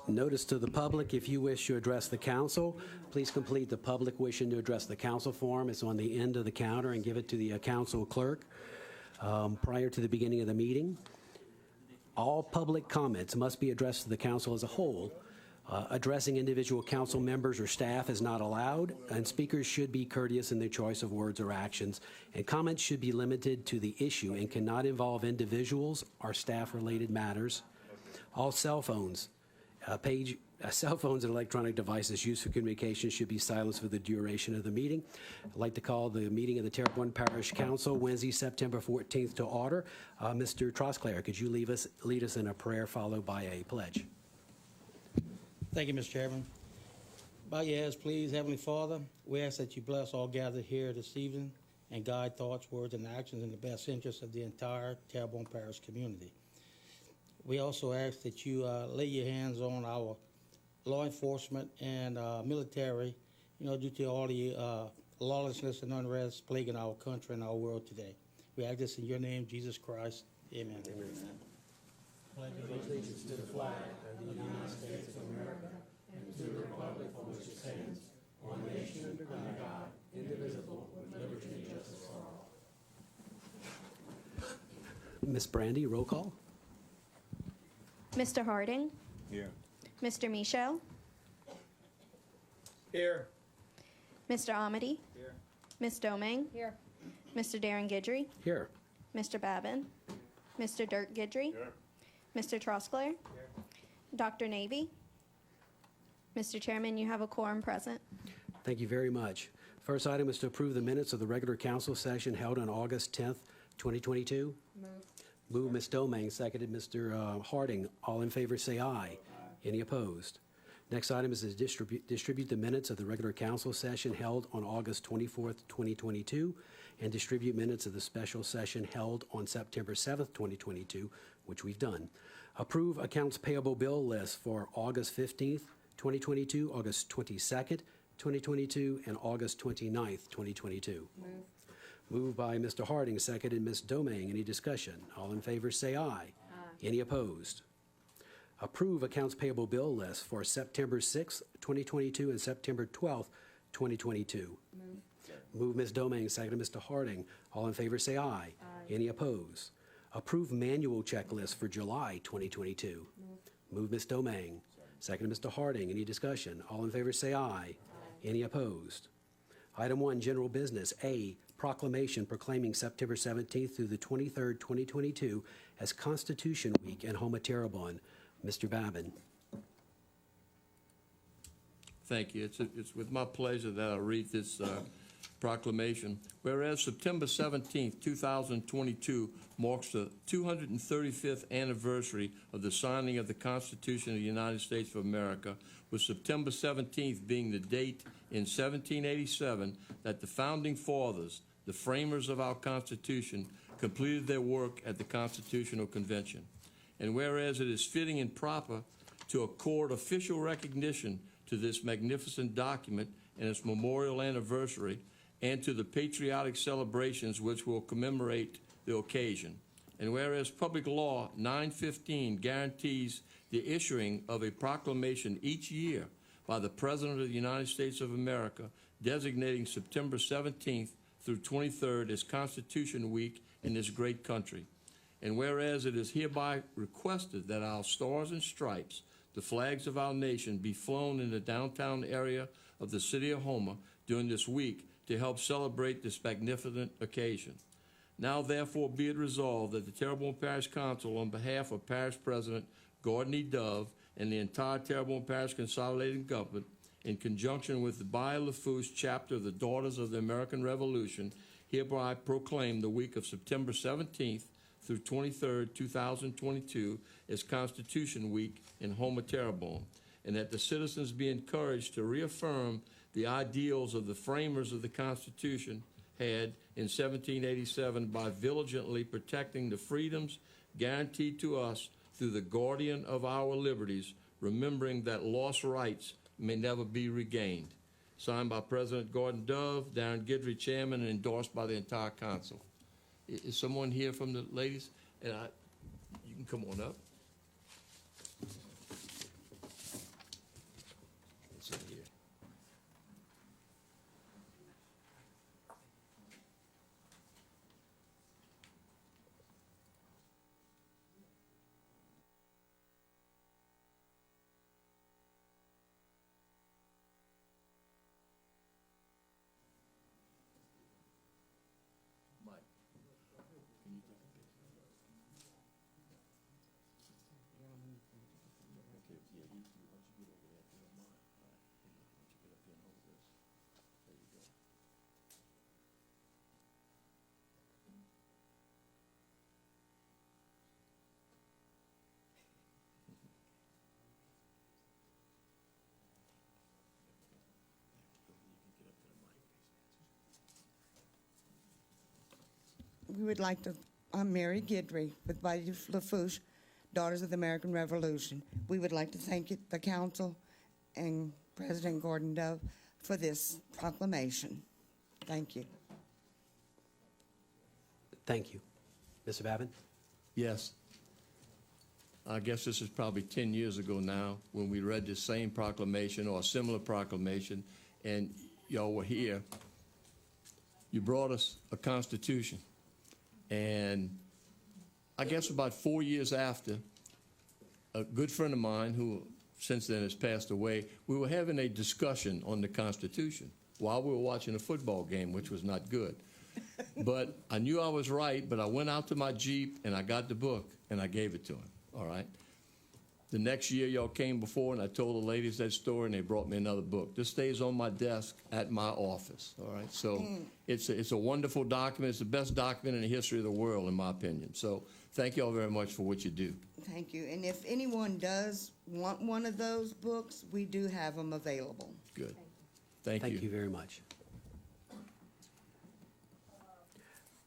Notice to the public, if you wish to address the council, please complete the public wishing to address the council form. It's on the end of the counter, and give it to the council clerk prior to the beginning of the meeting. All public comments must be addressed to the council as a whole. Addressing individual council members or staff is not allowed, and speakers should be courteous in their choice of words or actions, and comments should be limited to the issue and cannot involve individuals or staff-related matters. All cell phones, cell phones and electronic devices used for communication should be silenced for the duration of the meeting. I'd like to call the meeting of the Terrebonne Parish Council Wednesday, September 14th to order. Mr. Trosclair, could you lead us in a prayer followed by a pledge? Thank you, Mr. Chairman. Bow your heads, please. Heavenly Father, we ask that you bless all gathered here this evening and guide thoughts, words, and actions in the best interest of the entire Terrebonne Parish community. We also ask that you lay your hands on our law enforcement and military, due to all the lawlessness and unrest plaguing our country and our world today. We ask this in your name, Jesus Christ. Amen. Amen. Pledge allegiance to the flag of the United States of America and to the republic for which it stands, one nation under God, indivisible, with liberty and justice for all. Ms. Brandy, roll call. Mr. Harding? Here. Mr. Michel? Here. Mr. Amity? Here. Ms. Domingue? Here. Mr. Darren Guidry? Here. Mr. Babin? Mr. Dirk Guidry? Here. Mr. Trosclair? Here. Dr. Navy? Mr. Chairman, you have a quorum present. Thank you very much. First item is to approve the minutes of the regular council session held on August 10th, 2022. Move. Moved Ms. Domingue, seconded Mr. Harding. All in favor say aye. Any opposed? Next item is to distribute the minutes of the regular council session held on August 24th, 2022, and distribute minutes of the special session held on September 7th, 2022, which we've done. Approve accounts payable bill list for August 15th, 2022, August 22nd, 2022, and August 29th, 2022. Move. Moved by Mr. Harding, seconded Ms. Domingue. Any discussion? All in favor say aye. Aye. Any opposed? Approve accounts payable bill list for September 6th, 2022 and September 12th, 2022. Move. Moved Ms. Domingue, seconded Mr. Harding. All in favor say aye. Aye. Any opposed? Approve manual checklist for July 2022. Moved Ms. Domingue, seconded Mr. Harding. Any discussion? All in favor say aye. Aye. Any opposed? Item 1, general business. A, proclamation proclaiming September 17th through the 23rd, 2022 as Constitution Week in Home of Terrebonne. Mr. Babin. Thank you. It's with my pleasure that I read this proclamation. Whereas September 17th, 2022 marks the 235th anniversary of the signing of the Constitution of the United States of America, with September 17th being the date in 1787 that the founding fathers, the framers of our Constitution, completed their work at the Constitutional Convention. And whereas it is fitting and proper to accord official recognition to this magnificent document and its memorial anniversary, and to the patriotic celebrations which will commemorate the occasion. And whereas Public Law 915 guarantees the issuing of a proclamation each year by the President of the United States of America, designating September 17th through 23rd as Constitution Week in this great country. And whereas it is hereby requested that our stars and stripes, the flags of our nation, be flown in the downtown area of the city of Houma during this week to help celebrate this magnificent occasion. Now, therefore, be it resolved that the Terrebonne Parish Council, on behalf of Parish President Gordon E. Dove and the entire Terrebonne Parish Consolidated Government, in conjunction with the Bayou Lafourche chapter of the Daughters of the American Revolution, hereby proclaim the week of September 17th through 23rd, 2022 as Constitution Week in Houma, Terrebonne, and that the citizens be encouraged to reaffirm the ideals of the framers of the Constitution had in 1787 by diligently protecting the freedoms guaranteed to us through the guardian of our liberties, remembering that lost rights may never be regained. Signed by President Gordon Dove, Darren Guidry, Chairman, and endorsed by the entire Council. Is someone here from the ladies? And you can come on up. We would like to, I'm Mary Guidry with Bayou Lafourche, Daughters of the American Revolution. We would like to thank the council and President Gordon Dove for this proclamation. Thank you. Thank you. Mr. Babin? Yes. I guess this is probably 10 years ago now when we read this same proclamation or a similar proclamation, and y'all were here. You brought us a constitution. And I guess about 4 years after, a good friend of mine who since then has passed away, we were having a discussion on the Constitution while we were watching a football game, which was not good. But I knew I was right, but I went out to my Jeep and I got the book and I gave it to him, all right? The next year, y'all came before and I told the ladies that story and they brought me another book. This stays on my desk at my office, all right? So it's a wonderful document. It's the best document in the history of the world, in my opinion. So thank y'all very much for what you do. Thank you. And if anyone does want one of those books, we do have them available. Good. Thank you. Thank you very much.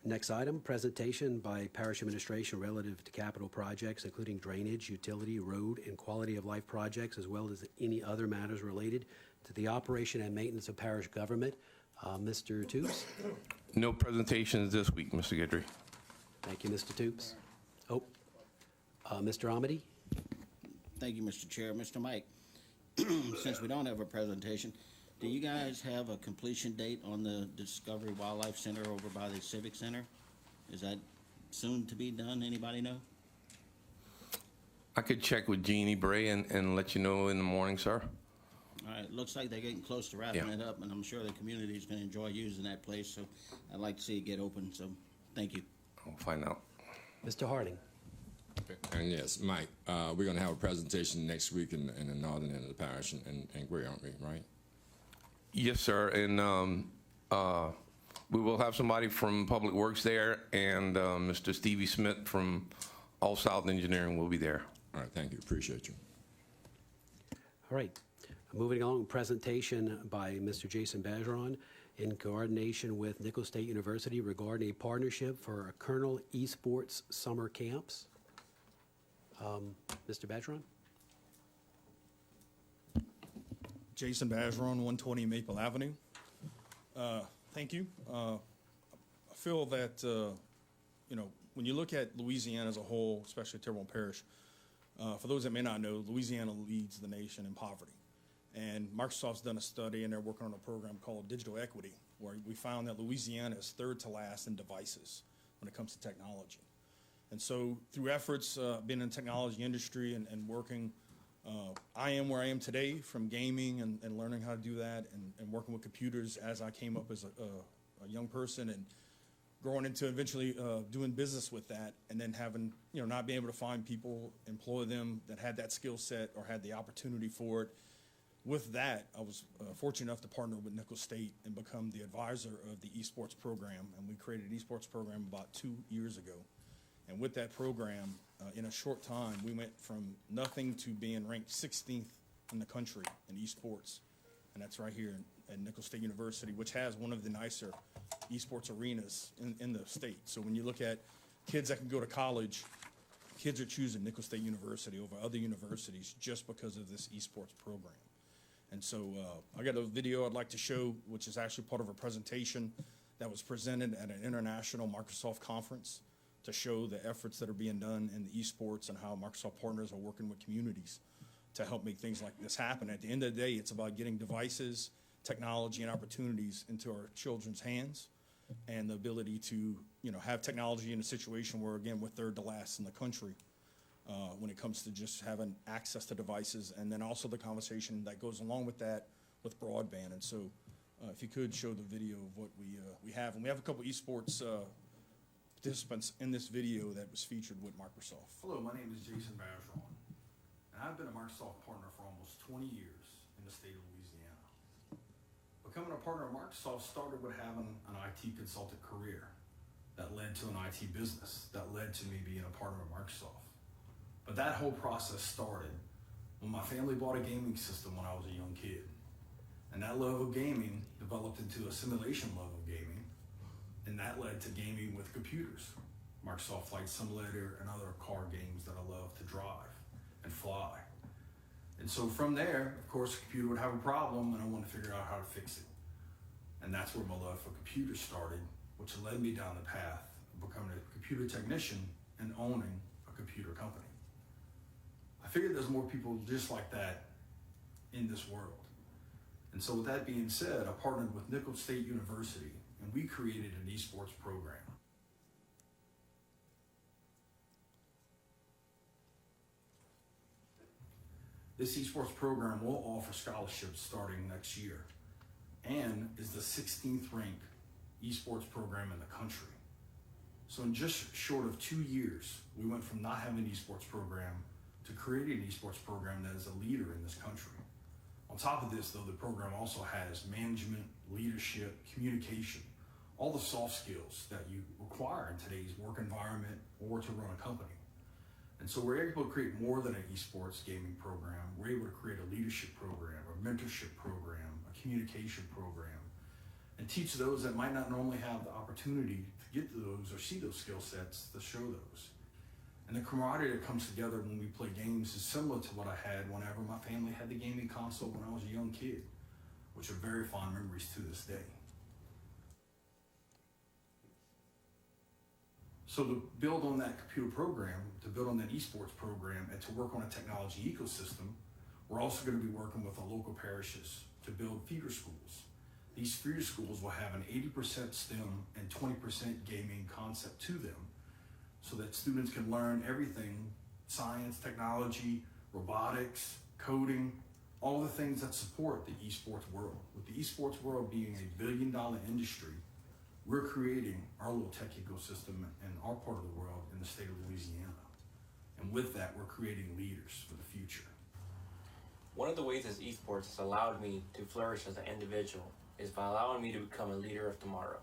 Next item, presentation by Parish Administration relative to capital projects, including drainage, utility, road, and quality of life projects, as well as any other matters related to the operation and maintenance of parish government. Mr. Toops? No presentations this week, Mr. Guidry. Thank you, Mr. Toops. Oh, Mr. Amity? Thank you, Mr. Chair. Mr. Mike, since we don't have a presentation, do you guys have a completion date on the Discovery Wildlife Center over by the Civic Center? Is that soon to be done? Anybody know? I could check with Jeannie Bray and let you know in the morning, sir. All right, looks like they're getting close to wrapping Yeah. it up, and I'm sure the community is going to enjoy using that place, so I'd like to see it get open, so thank you. I'll find out. Mr. Harding? And yes, Mike, we're going to have a presentation next week in the northern end of the parish in Gray, aren't we, right? Yes, sir. And we will have somebody from Public Works there, and Mr. Stevie Smith from All South Engineering will be there. All right, thank you. Appreciate you. All right. Moving along, presentation by Mr. Jason Bergeron in coordination with Nicholls State University regarding a partnership for Colonel Esports Summer Camps. Mr. Bergeron? Jason Bergeron, 120 Maple Avenue. Thank you. I feel that, when you look at Louisiana as a whole, especially Terrebonne Parish, for those that may not know, Louisiana leads the nation in poverty. And Microsoft's done a study, and they're working on a program called Digital Equity, where we found that Louisiana is third to last in devices when it comes to technology. And so through efforts, being in the technology industry and working, I am where I am today from gaming and learning how to do that and working with computers as I came up as a young person and growing into eventually doing business with that, and then having, not being able to find people, employ them that had that skill set or had the opportunity for it. With that, I was fortunate enough to partner with Nicholls State and become the advisor of the esports program, and we created an esports program about 2 years ago. And with that program, in a short time, we went from nothing to being ranked 16th in the country in esports, and that's right here at Nicholls State University, which has one of the nicer esports arenas in the state. So when you look at kids that can go to college, kids are choosing Nicholls State University over other universities just because of this esports program. And so I got a video I'd like to show, which is actually part of a presentation that was presented at an international Microsoft conference to show the efforts that are being done in the esports and how Microsoft partners are working with communities to help make things like this happen. At the end of the day, it's about getting devices, technology, and opportunities into our children's hands, and the ability to, have technology in a situation where, again, we're third to last in the country when it comes to just having access to devices, and then also the conversation that goes along with that with broadband. And so if you could show the video of what we have. And we have a couple esports participants in this video that was featured with Microsoft. Hello, my name is Jason Bergeron, and I've been a Microsoft partner for almost 20 years in the state of Louisiana. Becoming a partner of Microsoft started with having an IT consultant career that led to an IT business, that led to me being a partner of Microsoft. But that whole process started when my family bought a gaming system when I was a young kid. And that love of gaming developed into a simulation love of gaming, and that led to gaming with computers. Microsoft Flight Simulator and other car games that I love to drive and fly. And so from there, of course, the computer would have a problem and I wanted to figure out how to fix it. And that's where my love for computers started, which led me down the path of becoming a computer technician and owning a computer company. I figured there's more people just like that in this world. And so with that being said, I partnered with Nicholls State University and we created an esports program. This esports program will offer scholarships starting next year and is the 16th ranked esports program in the country. So in just short of 2 years, we went from not having an esports program to creating an esports program that is a leader in this country. On top of this, though, the program also has management, leadership, communication, all the soft skills that you require in today's work environment or to run a company. And so we're able to create more than an esports gaming program. We're able to create a leadership program, a mentorship program, a communication program, and teach those that might not normally have the opportunity to get to those or see those skill sets to show those. And the camaraderie that comes together when we play games is similar to what I had whenever my family had the gaming console when I was a young kid, which are very fond memories to this day. So to build on that computer program, to build on that esports program, and to work on a technology ecosystem, we're also going to be working with the local parishes to build feeder schools. These feeder schools will have an 80% STEM and 20% gaming concept to them so that students can learn everything, science, technology, robotics, coding, all the things that support the esports world. With the esports world being a billion-dollar industry, we're creating our little tech ecosystem in our part of the world in the state of Louisiana. And with that, we're creating leaders for the future. One of the ways that esports has allowed me to flourish as an individual is by allowing me to become a leader of tomorrow.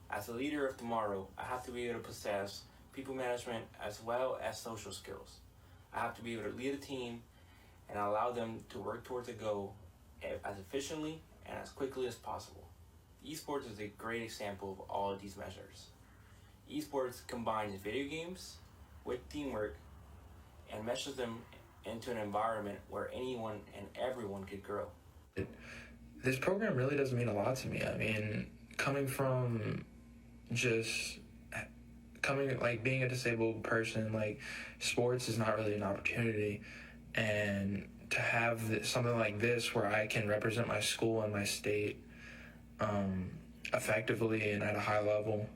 As a leader of tomorrow, I have to be able to possess people management as well as social skills. I have to be able to lead a team and allow them to work towards a goal as efficiently and as quickly as possible. Esports is a great example of all of these measures. Esports combines video games with teamwork and meshes them into an environment where anyone and everyone could grow. This program really does mean a lot to me. I mean, being a disabled person, sports is not really an opportunity. And to have something like this where I can represent my school and my state effectively and at a high level,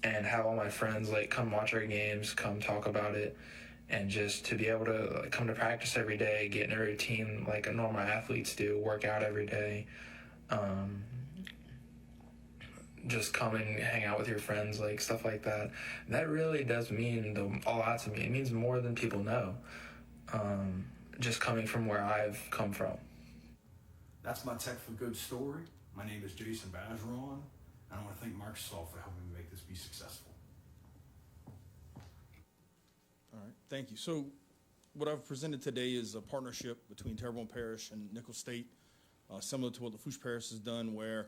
and have all my friends come watch our games, come talk about it, and just to be able to come to practice every day, get in a routine like normal athletes do, work out every day, just come and hang out with your friends, stuff like that. That really does mean a lot to me. It means more than people know, just coming from where I've come from. That's my Tech for Good story. My name is Jason Bazeron, and I want to thank Microsoft for helping me make this be successful. All right, thank you. So what I've presented today is a partnership between Terrebonne Parish and Nicholls State, similar to what Lafourche Parish has done, where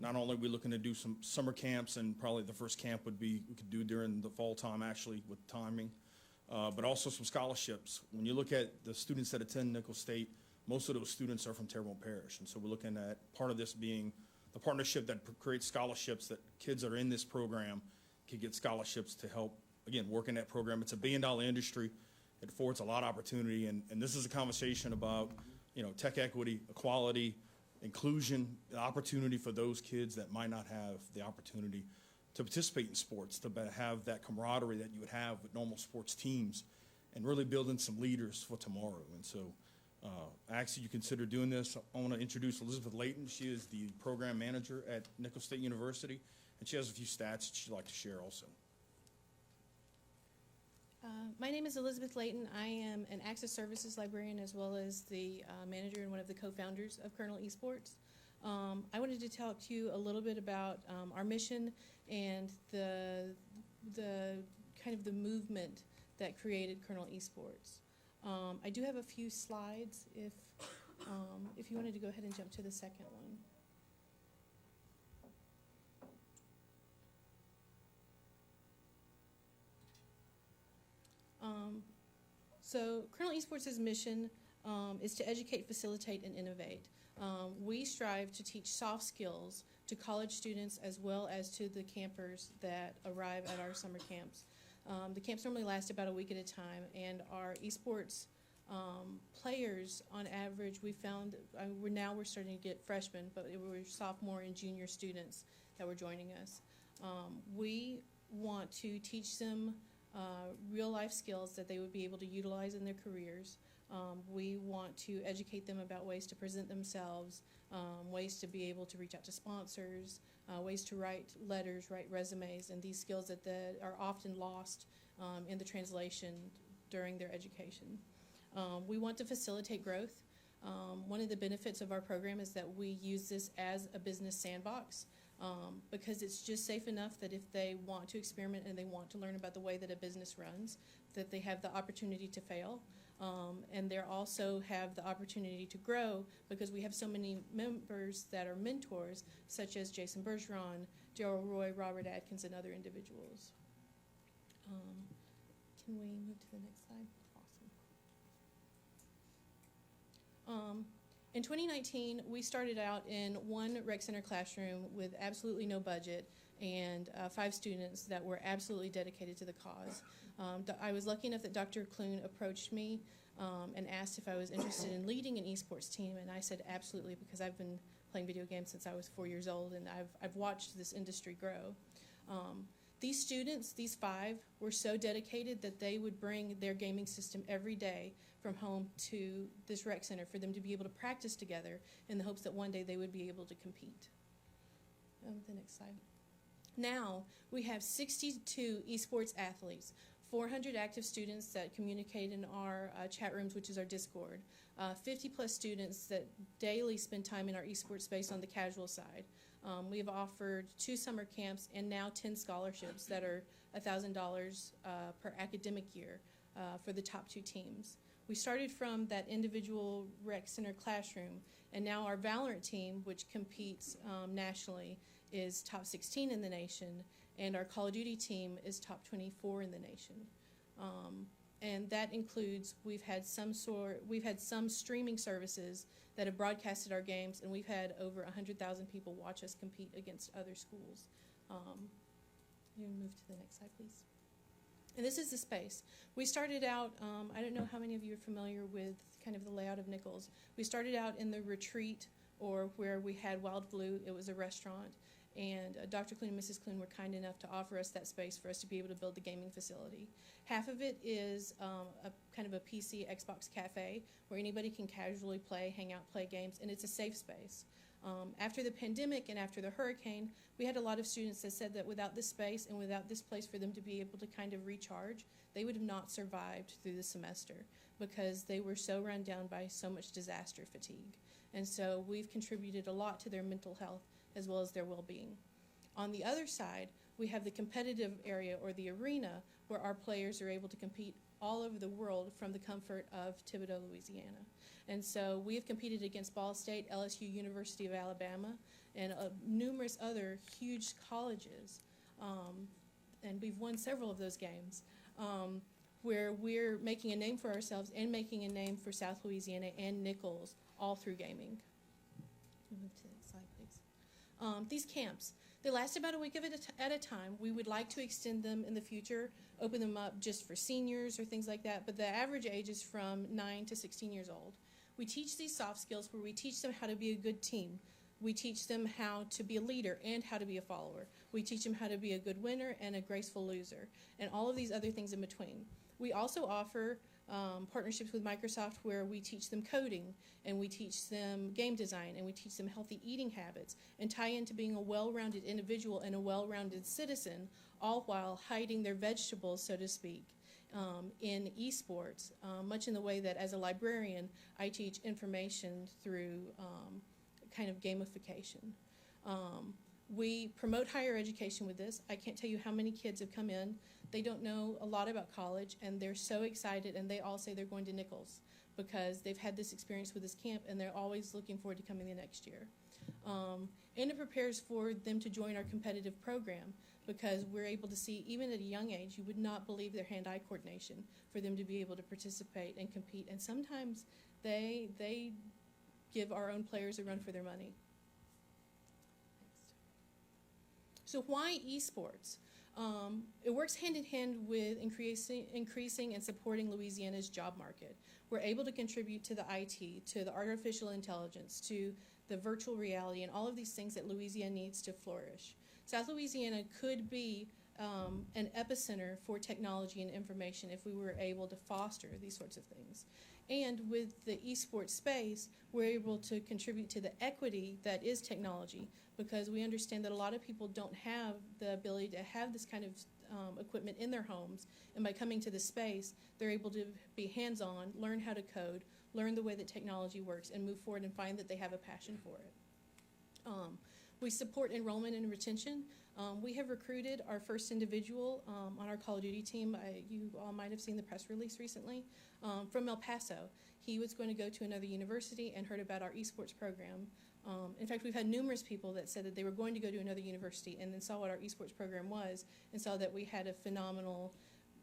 not only are we looking to do some summer camps, and probably the first camp we could do during the fall time actually with timing, but also some scholarships. When you look at the students that attend Nicholls State, most of those students are from Terrebonne Parish. And so we're looking at part of this being the partnership that creates scholarships that kids that are in this program can get scholarships to help, again, work in that program. It's a billion-dollar industry. It affords a lot of opportunity. And this is a conversation about, tech equity, equality, inclusion, the opportunity for those kids that might not have the opportunity to participate in sports, to have that camaraderie that you would have with normal sports teams, and really building some leaders for tomorrow. And so I ask you to consider doing this. I want to introduce Elizabeth Layton. She is the program manager at Nicholls State University, and she has a few stats that she'd like to share also. My name is Elizabeth Layton. I am an Access Services librarian as well as the manager and one of the co-founders of Kernel Esports. I wanted to talk to you a little bit about our mission and the kind of the movement that created Kernel Esports. I do have a few slides if you wanted to go ahead and jump to the second one. So Kernel Esports' mission is to educate, facilitate, and innovate. We strive to teach soft skills to college students as well as to the campers that arrive at our summer camps. The camps normally last about a week at a time, and our esports players, on average, we found we're starting to get freshmen, but it were sophomore and junior students that were joining us. We want to teach them real life skills that they would be able to utilize in their careers. We want to educate them about ways to present themselves, ways to be able to reach out to sponsors, ways to write letters, write resumes, and these skills that are often lost in the translation during their education. We want to facilitate growth. One of the benefits of our program is that we use this as a business sandbox. Because it's just safe enough that if they want to experiment and they want to learn about the way that a business runs, that they have the opportunity to fail. And they also have the opportunity to grow because we have so many members that are mentors, such as Jason Bergeron, Daryl Roy, Robert Atkins, and other individuals. Can we move to the next slide? Awesome. In 2019, we started out in one rec center classroom with absolutely no budget and 5 students that were absolutely dedicated to the cause. I was lucky enough that Dr. Clune approached me and asked if I was interested in leading an esports team, and I said absolutely, because I've been playing video games since I was 4 years old, and I've watched this industry grow. These students, these 5, were so dedicated that they would bring their gaming system every day from home to this rec center for them to be able to practice together in the hopes that one day they would be able to compete. The next slide. Now, we have 62 esports athletes, 400 active students that communicate in our chat rooms, which is our Discord, 50 plus students that daily spend time in our esports space on the casual side. We have offered 2 summer camps and now 10 scholarships that are $1,000 per academic year for the top 2 teams. We started from that individual rec center classroom, and now our Valorant team, which competes nationally, is top 16 in the nation, and our Call of Duty team is top 24 in the nation. And that includes we've had some streaming services that have broadcasted our games, and we've had over 100,000 people watch us compete against other schools. You can move to the next slide, please. And this is the space. We started out, I don't know how many of you are familiar with kind of the layout of Nichols. We started out in the retreat, or where we had Wild Blue. It was a restaurant. And Dr. Clune and Mrs. Clune were kind enough to offer us that space for us to be able to build the gaming facility. Half of it is a kind of a PC Xbox cafe where anybody can casually play, hang out, play games, and it's a safe space. After the pandemic and after the hurricane, we had a lot of students that said that without this space and without this place for them to be able to kind of recharge, they would have not survived through the semester because they were so run down by so much disaster fatigue. And so we've contributed a lot to their mental health as well as their well-being. On the other side, we have the competitive area, or the arena, where our players are able to compete all over the world from the comfort of Thibodaux, Louisiana. And so we have competed against Ball State, LSU, University of Alabama, and numerous other huge colleges. And we've won several of those games, where we're making a name for ourselves and making a name for South Louisiana and Nichols, all through gaming. Move to the next slide, please. These camps, they last about a week at a time. We would like to extend them in the future, open them up just for seniors or things like that, but the average age is from 9 to 16 years old. We teach these soft skills where we teach them how to be a good team. We teach them how to be a leader and how to be a follower. We teach them how to be a good winner and a graceful loser, and all of these other things in between. We also offer partnerships with Microsoft where we teach them coding, and we teach them game design, and we teach them healthy eating habits, and tie into being a well-rounded individual and a well-rounded citizen, all while hiding their vegetables, so to speak, in esports, much in the way that as a librarian, I teach information through kind of gamification. We promote higher education with this. I can't tell you how many kids have come in. They don't know a lot about college, and they're so excited, and they all say they're going to Nichols because they've had this experience with this camp, and they're always looking forward to coming the next year. And it prepares for them to join our competitive program because we're able to see, even at a young age, you would not believe their hand-eye coordination for them to be able to participate and compete. And sometimes they give our own players a run for their money. So why esports? It works hand in hand with increasing and supporting Louisiana's job market. We're able to contribute to the IT, to the artificial intelligence, to the virtual reality, and all of these things that Louisiana needs to flourish. South Louisiana could be an epicenter for technology and information if we were able to foster these sorts of things. And with the esports space, we're able to contribute to the equity that is technology, because we understand that a lot of people don't have the ability to have this kind of equipment in their homes, and by coming to this space, they're able to be hands-on, learn how to code, learn the way that technology works, and move forward and find that they have a passion for it. We support enrollment and retention. We have recruited our first individual on our Call of Duty team. You all might have seen the press release recently, from El Paso. He was going to go to another university and heard about our esports program. In fact, we've had numerous people that said that they were going to go to another university and then saw what our esports program was and saw that we had a phenomenal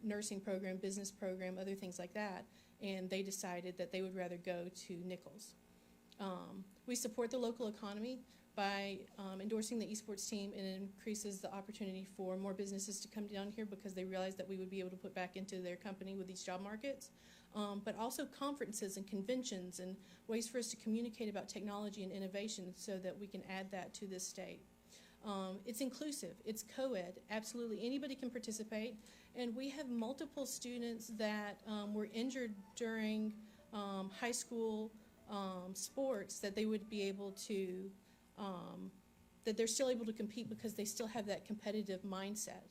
nursing program, business program, other things like that, and they decided that they would rather go to Nichols. We support the local economy by endorsing the esports team. It increases the opportunity for more businesses to come down here because they realize that we would be able to put back into their company with these job markets. But also conferences and conventions and ways for us to communicate about technology and innovation so that we can add that to this state. It's inclusive, it's co-ed, absolutely anybody can participate, and we have multiple students that were injured during high school sports that they would be able to, that they're still able to compete because they still have that competitive mindset.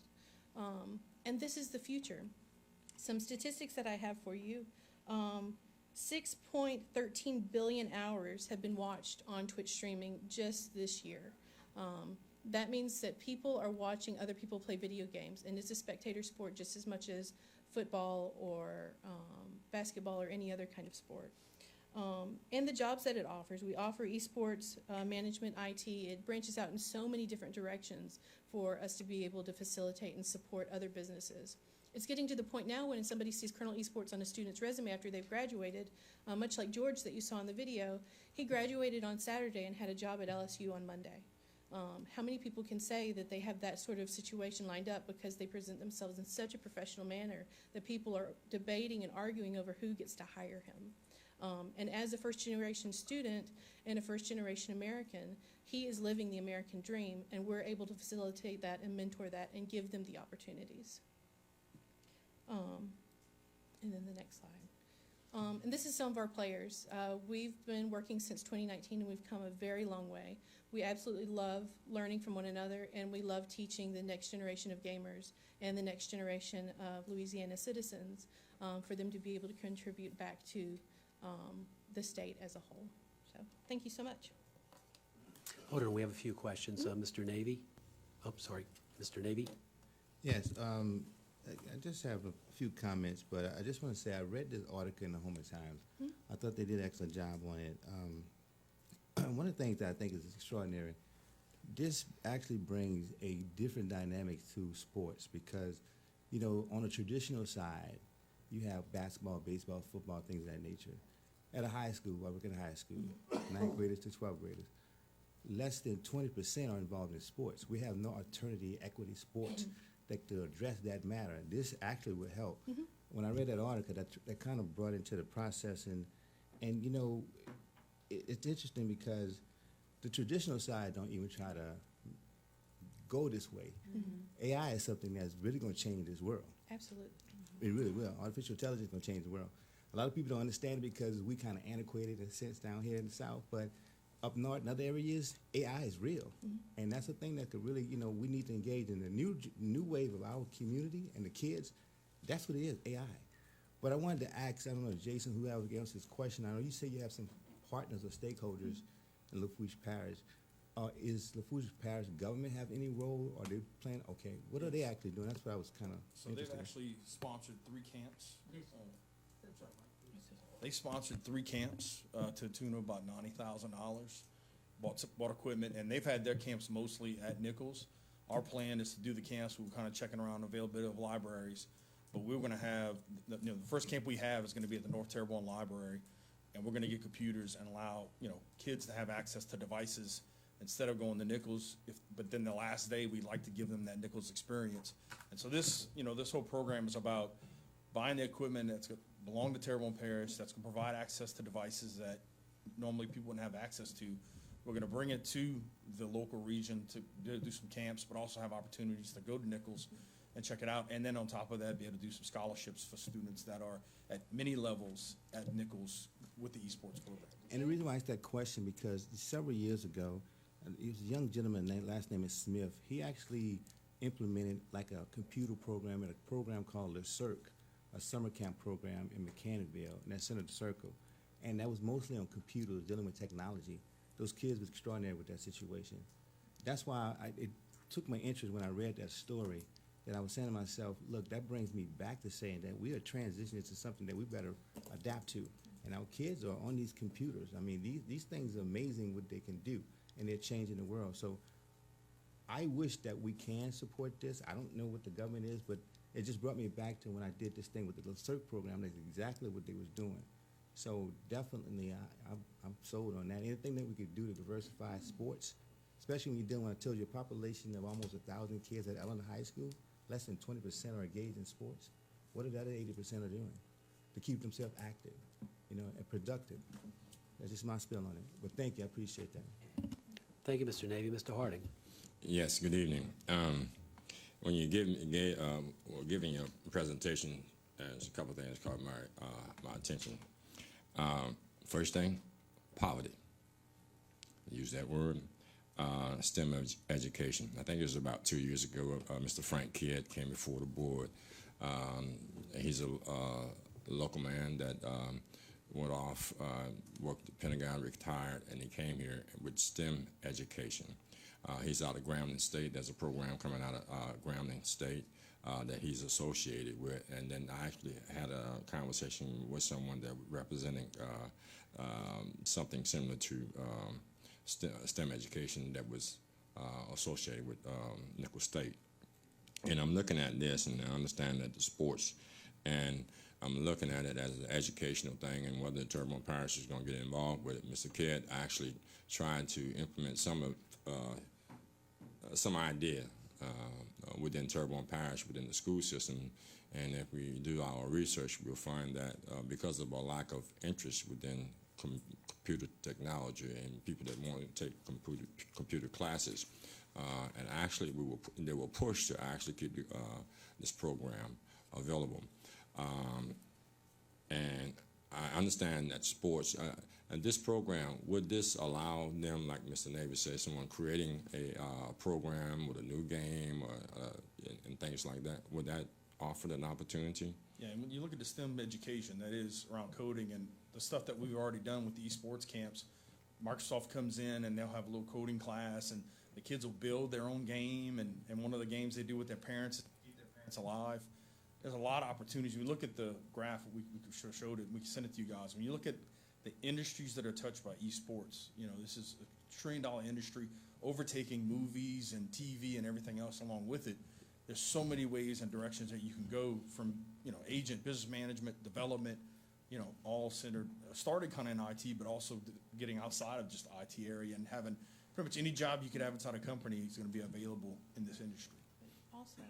And this is the future. Some statistics that I have for you. 6.13 billion hours have been watched on Twitch streaming just this year. That means that people are watching other people play video games, and it's a spectator sport just as much as football or basketball or any other kind of sport. And the jobs that it offers. We offer esports, management, IT. It branches out in so many different directions for us to be able to facilitate and support other businesses. It's getting to the point now when somebody sees Colonel Esports on a student's resume after they've graduated, much like George that you saw in the video, he graduated on Saturday and had a job at LSU on Monday. How many people can say that they have that sort of situation lined up because they present themselves in such a professional manner that people are debating and arguing over who gets to hire him? And as a first-generation student and a first-generation American, he is living the American dream, and we're able to facilitate that and mentor that and give them the opportunities. And then the next slide. And this is some of our players. We've been working since 2019, and we've come a very long way. We absolutely love learning from one another, and we love teaching the next generation of gamers and the next generation of Louisiana citizens for them to be able to contribute back to the state as a whole. So thank you so much. Hold on, we have a few questions. Mr. Navy? Oh, sorry, Mr. Navy? Yes, I just have a few comments, but I just want to say I read this article in the Homer Times. I thought they did an excellent job on it. One of the things that I think is extraordinary, this actually brings a different dynamic to sports because, you know, on a traditional side, you have basketball, baseball, football, things of that nature. At a high school, I work at a high school, 9th graders to 12th graders, less than 20% are involved in sports. We have no alternative equity sports that to address that matter. This actually would help. When I read that article, that kind of brought into the process, and you know, it's interesting because the traditional side don't even try to go this way. AI is something that's really going to change this world. Absolutely. It really will. Artificial intelligence is going to change the world. A lot of people don't understand it because we kind of antiquated in a sense down here in the South, but up north in other areas, AI is real. And that's a thing that could really, you know, we need to engage in the new wave of our community and the kids. That's what it is, AI. But I wanted to ask, I don't know, Jason, whoever else this question, I know you say you have some partners or stakeholders in Lafourche Parish. Is Lafourche Parish government have any role, or they plan? Okay, what are they actually doing? That's what I was kind of So they've actually sponsored 3 camps. They sponsored 3 camps to a tune of about $90,000. Bought equipment, and they've had their camps mostly at Nichols. Our plan is to do the camps. We're kind of checking around availability of libraries, but we're going to have the first camp we have is going to be at the North Terrebonne Library, and we're going to get computers and allow kids to have access to devices instead of going to Nichols. But then the last day, we'd like to give them that Nichols experience. And so this whole program is about buying the equipment that's going to belong to Terrebonne Parish, that's going to provide access to devices that normally people wouldn't have access to. We're going to bring it to the local region to do some camps, but also have opportunities to go to Nichols and check it out. And then on top of that, be able to do some scholarships for students that are at many levels at Nichols with the esports program. And the reason why I asked that question, because several years ago, he was a young gentleman, last name is Smith. He actually implemented like a computer program at a program called the Cirque, a summer camp program in Mechanicsville, and that's Senator Circle. And that was mostly on computers, dealing with technology. Those kids was extraordinary with that situation. That's why it took my interest when I read that story, that I was saying to myself, look, that brings me back to saying that we are transitioning to something that we better adapt to. And our kids are on these computers. I mean, these things are amazing what they can do, and they're changing the world. So I wish that we can support this. I don't know what the government is, but it just brought me back to when I did this thing with the CERC program. That's exactly what they was doing. So definitely, I'm sold on that. Anything that we could do to diversify sports, especially when you're dealing with, I told you, a population of almost 1,000 kids at Eleanor High School, less than 20% are engaged in sports. What are the other 80% are doing to keep themselves active, and productive? That's just my spill on it. But thank you, I appreciate that. Thank you, Mr. Navy. Mr. Harding. Yes, good evening. When you giving your presentation, there's a couple of things caught my attention. First thing, poverty. Use that word. STEM education. I think it was about 2 years ago, Mr. Frank Kidd came before the board. He's a local man that went off, worked at the Pentagon, retired, and he came here with STEM education. He's out of Grambling State. There's a program coming out of Grambling State that he's associated with. And then I actually had a conversation with someone that representing something similar to STEM education that was associated with Nichols State. And I'm looking at this, and I understand that the sports, and I'm looking at it as an educational thing, and whether Terrebonne Parish is going to get involved with it. Mr. Kidd actually tried to implement some idea within Terrebonne Parish, within the school system, and if we do our research, we'll find that because of a lack of interest within computer technology and people that want to take computer classes, and actually they were pushed to actually keep this program available. And I understand that sports, and this program, would this allow them, like Mr. Navy said, someone creating a program with a new game and things like that, would that offer an opportunity? Yeah, and when you look at the STEM education, that is around coding and the stuff that we've already done with the esports camps, Microsoft comes in and they'll have a little coding class, and the kids will build their own game, and one of the games they do with their parents is to keep their parents alive. There's a lot of opportunities. We look at the graph, we showed it, we can send it to you guys. When you look at the industries that are touched by esports, this is a $1 trillion industry, overtaking movies and TV and everything else along with it. There's so many ways and directions that you can go from, agent, business management, development, all centered, started kind of in IT, but also getting outside of just the IT area and having pretty much any job you could have inside a company is going to be available in this industry. Also,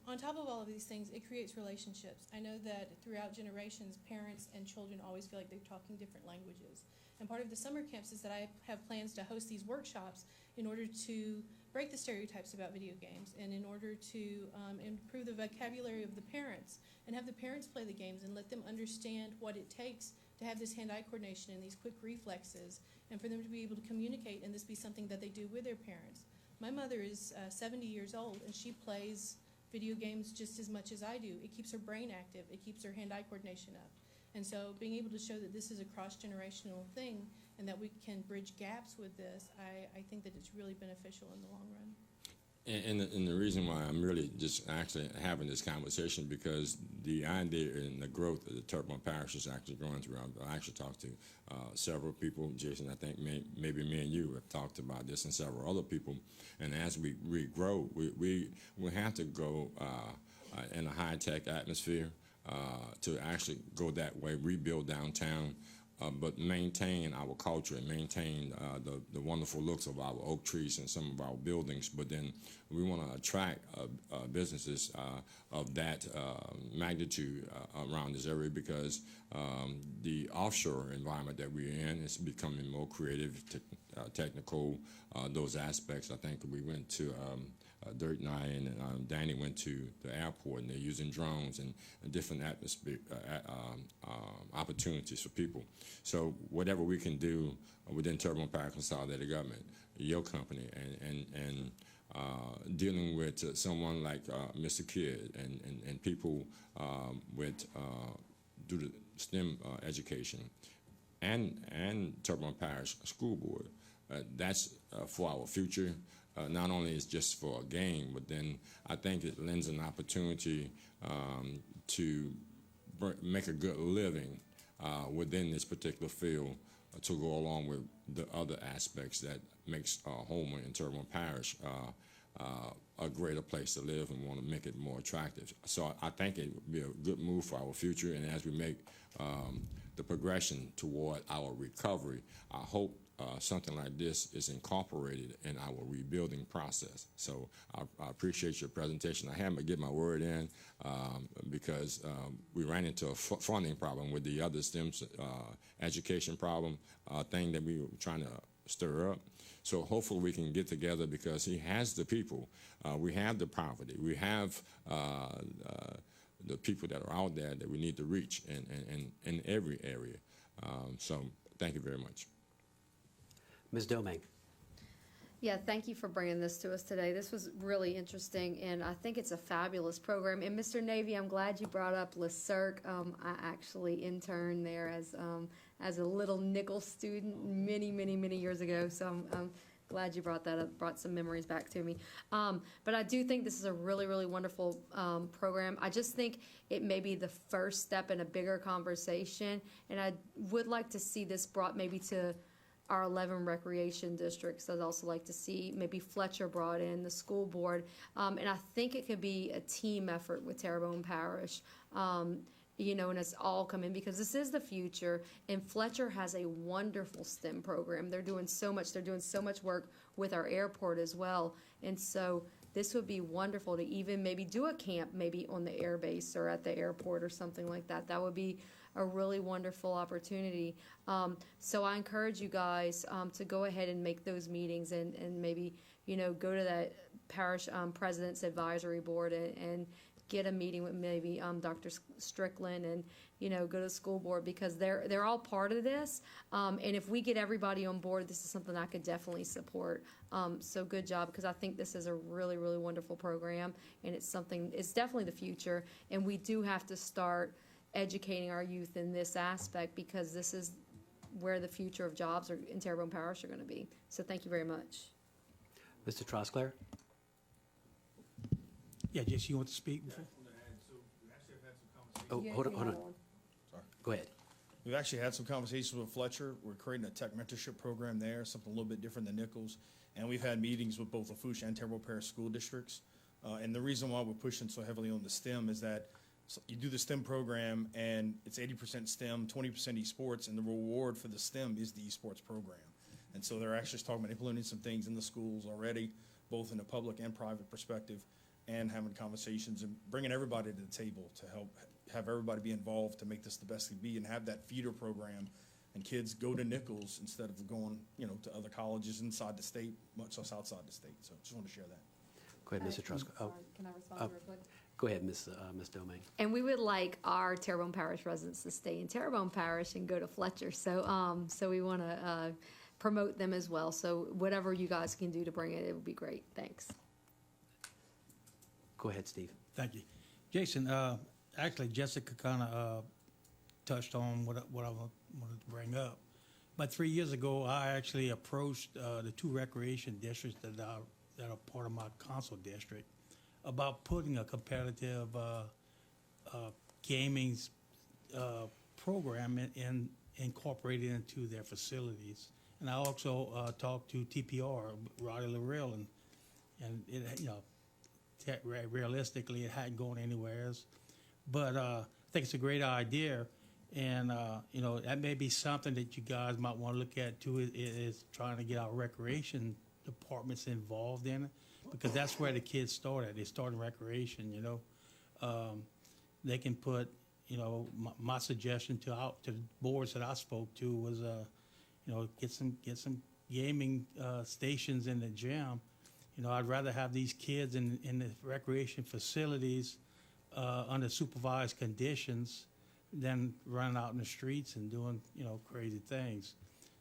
on top of all of these things, it creates relationships. I know that throughout generations, parents and children always feel like they're talking different languages. And part of the summer camps is that I have plans to host these workshops in order to break the stereotypes about video games and in order to improve the vocabulary of the parents and have the parents play the games and let them understand what it takes to have this hand-eye coordination and these quick reflexes and for them to be able to communicate and this be something that they do with their parents. My mother is 70 years old and she plays video games just as much as I do. It keeps her brain active. It keeps her hand-eye coordination up. And so being able to show that this is a cross-generational thing and that we can bridge gaps with this, I think that it's really beneficial in the long run. And the reason why I'm really just actually having this conversation, because the idea and the growth of the Terrebonne Parish is actually going through. I actually talked to several people. Jason, I think maybe me and you have talked about this, and several other people. And as we grow, we have to go in a high-tech atmosphere to actually go that way, rebuild downtown, but maintain our culture and maintain the wonderful looks of our oak trees and some of our buildings. But then we want to attract businesses of that magnitude around this area, because the offshore environment that we're in is becoming more creative, technical, those aspects. I think we went to Dirk and I and Danny went to the airport, and they're using drones and different atmosphere opportunities for people. So whatever we can do within Terrebonne Parish Consolidated Government, your company, and dealing with someone like Mr. Kidd and people with due to STEM education, and Terrebonne Parish School Board, that's for our future. Not only is just for a game, but then I think it lends an opportunity to make a good living within this particular field to go along with the other aspects that makes Homer and Terrebonne Parish a greater place to live, and want to make it more attractive. So I think it would be a good move for our future, and as we make the progression toward our recovery, I hope something like this is incorporated in our rebuilding process. So I appreciate your presentation. I haven't get my word in because we ran into a funding problem with the other STEM education problem thing that we were trying to stir up. So hopefully we can get together, because he has the people. We have the poverty. We have the people that are out there that we need to reach in every area. So thank you very much. Ms. Domingue. Yeah, thank you for bringing this to us today. This was really interesting, and I think it's a fabulous program. And Mr. Navy, I'm glad you brought up LeCirque. I actually interned there as a little Nichols student many years ago, so I'm glad you brought that up, brought some memories back to me. But I do think this is a really wonderful program. I just think it may be the first step in a bigger conversation, and I would like to see this brought maybe to our 11 recreation districts. I'd also like to see maybe Fletcher brought in, the school board, and I think it could be a team effort with Terrebonne Parish, you know, and it's all come in, because this is the future, and Fletcher has a wonderful STEM program. They're doing so much. They're doing so much work with our airport as well, and so this would be wonderful to even maybe do a camp maybe on the air base or at the airport or something like that. That would be a really wonderful opportunity. So I encourage you guys to go ahead and make those meetings, and maybe, you know, go to that parish president's advisory board and get a meeting with maybe Dr. Strickland, and, you know, go to the school board, because they're all part of this. And if we get everybody on board, this is something I could definitely support. So good job, because I think this is a really wonderful program, and it's definitely the future, and we do have to start educating our youth in this aspect, because this is where the future of jobs in Terrebonne Parish are going to be. So thank you very much. Mr. Trosclair? Yeah, Jesse, you want to speak? Oh, hold on. Sorry. Go ahead. We've actually had some conversations with Fletcher. We're creating a tech mentorship program there, something a little bit different than Nichols. And we've had meetings with both Lafourche and Terrebonne Parish school districts. And the reason why we're pushing so heavily on the STEM is that you do the STEM program, and it's 80% STEM, 20% esports, and the reward for the STEM is the esports program. And so they're actually talking about implementing some things in the schools already, both in a public and private perspective, and having conversations and bringing everybody to the table to help have everybody be involved to make this the best it can be, and have that feeder program, and kids go to Nichols instead of going, you know, to other colleges inside the state, much less outside the state. So just want to share that. Go ahead, Mr. Trosclair. Oh, Can I respond real quick? go ahead, Ms. Domingue. And we would like our Terrebonne Parish residents to stay in Terrebonne Parish and go to Fletcher. So so we want to promote them as well. So whatever you guys can do to bring it, it would be great. Thanks. Go ahead, Steve. Thank you. Jason, actually, Jessica kind of touched on what I wanted to bring up. About 3 years ago, I actually approached the 2 recreation districts that are part of my council district about putting a competitive gaming program incorporated into their facilities. And I also talked to TPR, Roddy Lorell, and it, realistically, it hadn't gone anywhere else. But I think it's a great idea, and that may be something that you guys might want to look at too. Is trying to get our recreation departments involved in it, because that's where the kids start at. They start in recreation. They can put. My suggestion to the boards that I spoke to was, get some gaming stations in the gym. I'd rather have these kids in the recreation facilities under supervised conditions than running out in the streets and doing, crazy things.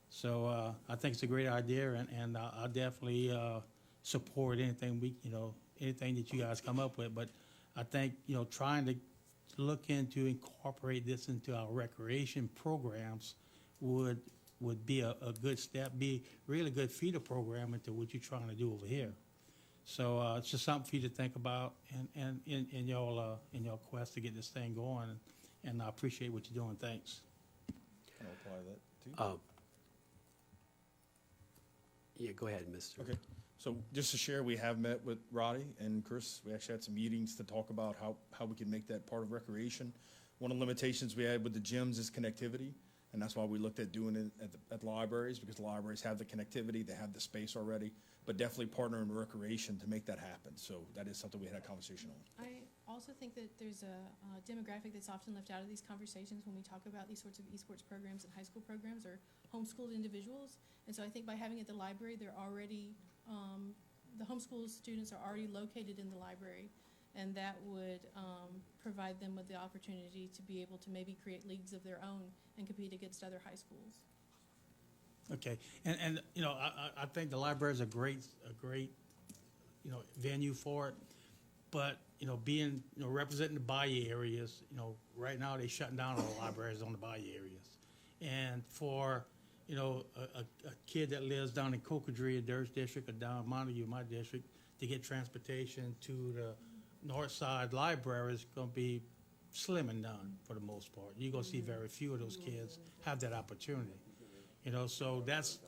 So I think it's a great idea, and I definitely support anything anything that you guys come up with. But I think, trying to look into incorporate this into our recreation programs would be a good step, be really good feeder program into what you're trying to do over here. So it's just something for you to think about and in your quest to get this thing going. And I appreciate what you're doing. Thanks. Can I apply that too? Yeah, go ahead, Mr. Okay. So just to share, we have met with Roddy and Chris. We actually had some meetings to talk about how we can make that part of recreation. One of the limitations we had with the gyms is connectivity, and that's why we looked at doing it at libraries, because the libraries have the connectivity, they have the space already, but definitely partner in recreation to make that happen. So that is something we had a conversation on. I also think that there's a demographic that's often left out of these conversations when we talk about these sorts of esports programs and high school programs, or homeschooled individuals. And so I think by having it at the library, they're already, the homeschool students are already located in the library, and that would provide them with the opportunity to be able to maybe create leagues of their own and compete against other high schools. Okay, and I think the library is a great venue for it, but being representing the Bayou areas, right now they're shutting down all the libraries on the Bayou areas, and for a kid that lives down in Cocodrie, Durst District, or down Montague, my district, to get transportation to the North Side Library is going to be slim and none for the most part. You're going to see very few of those kids have that opportunity. So that's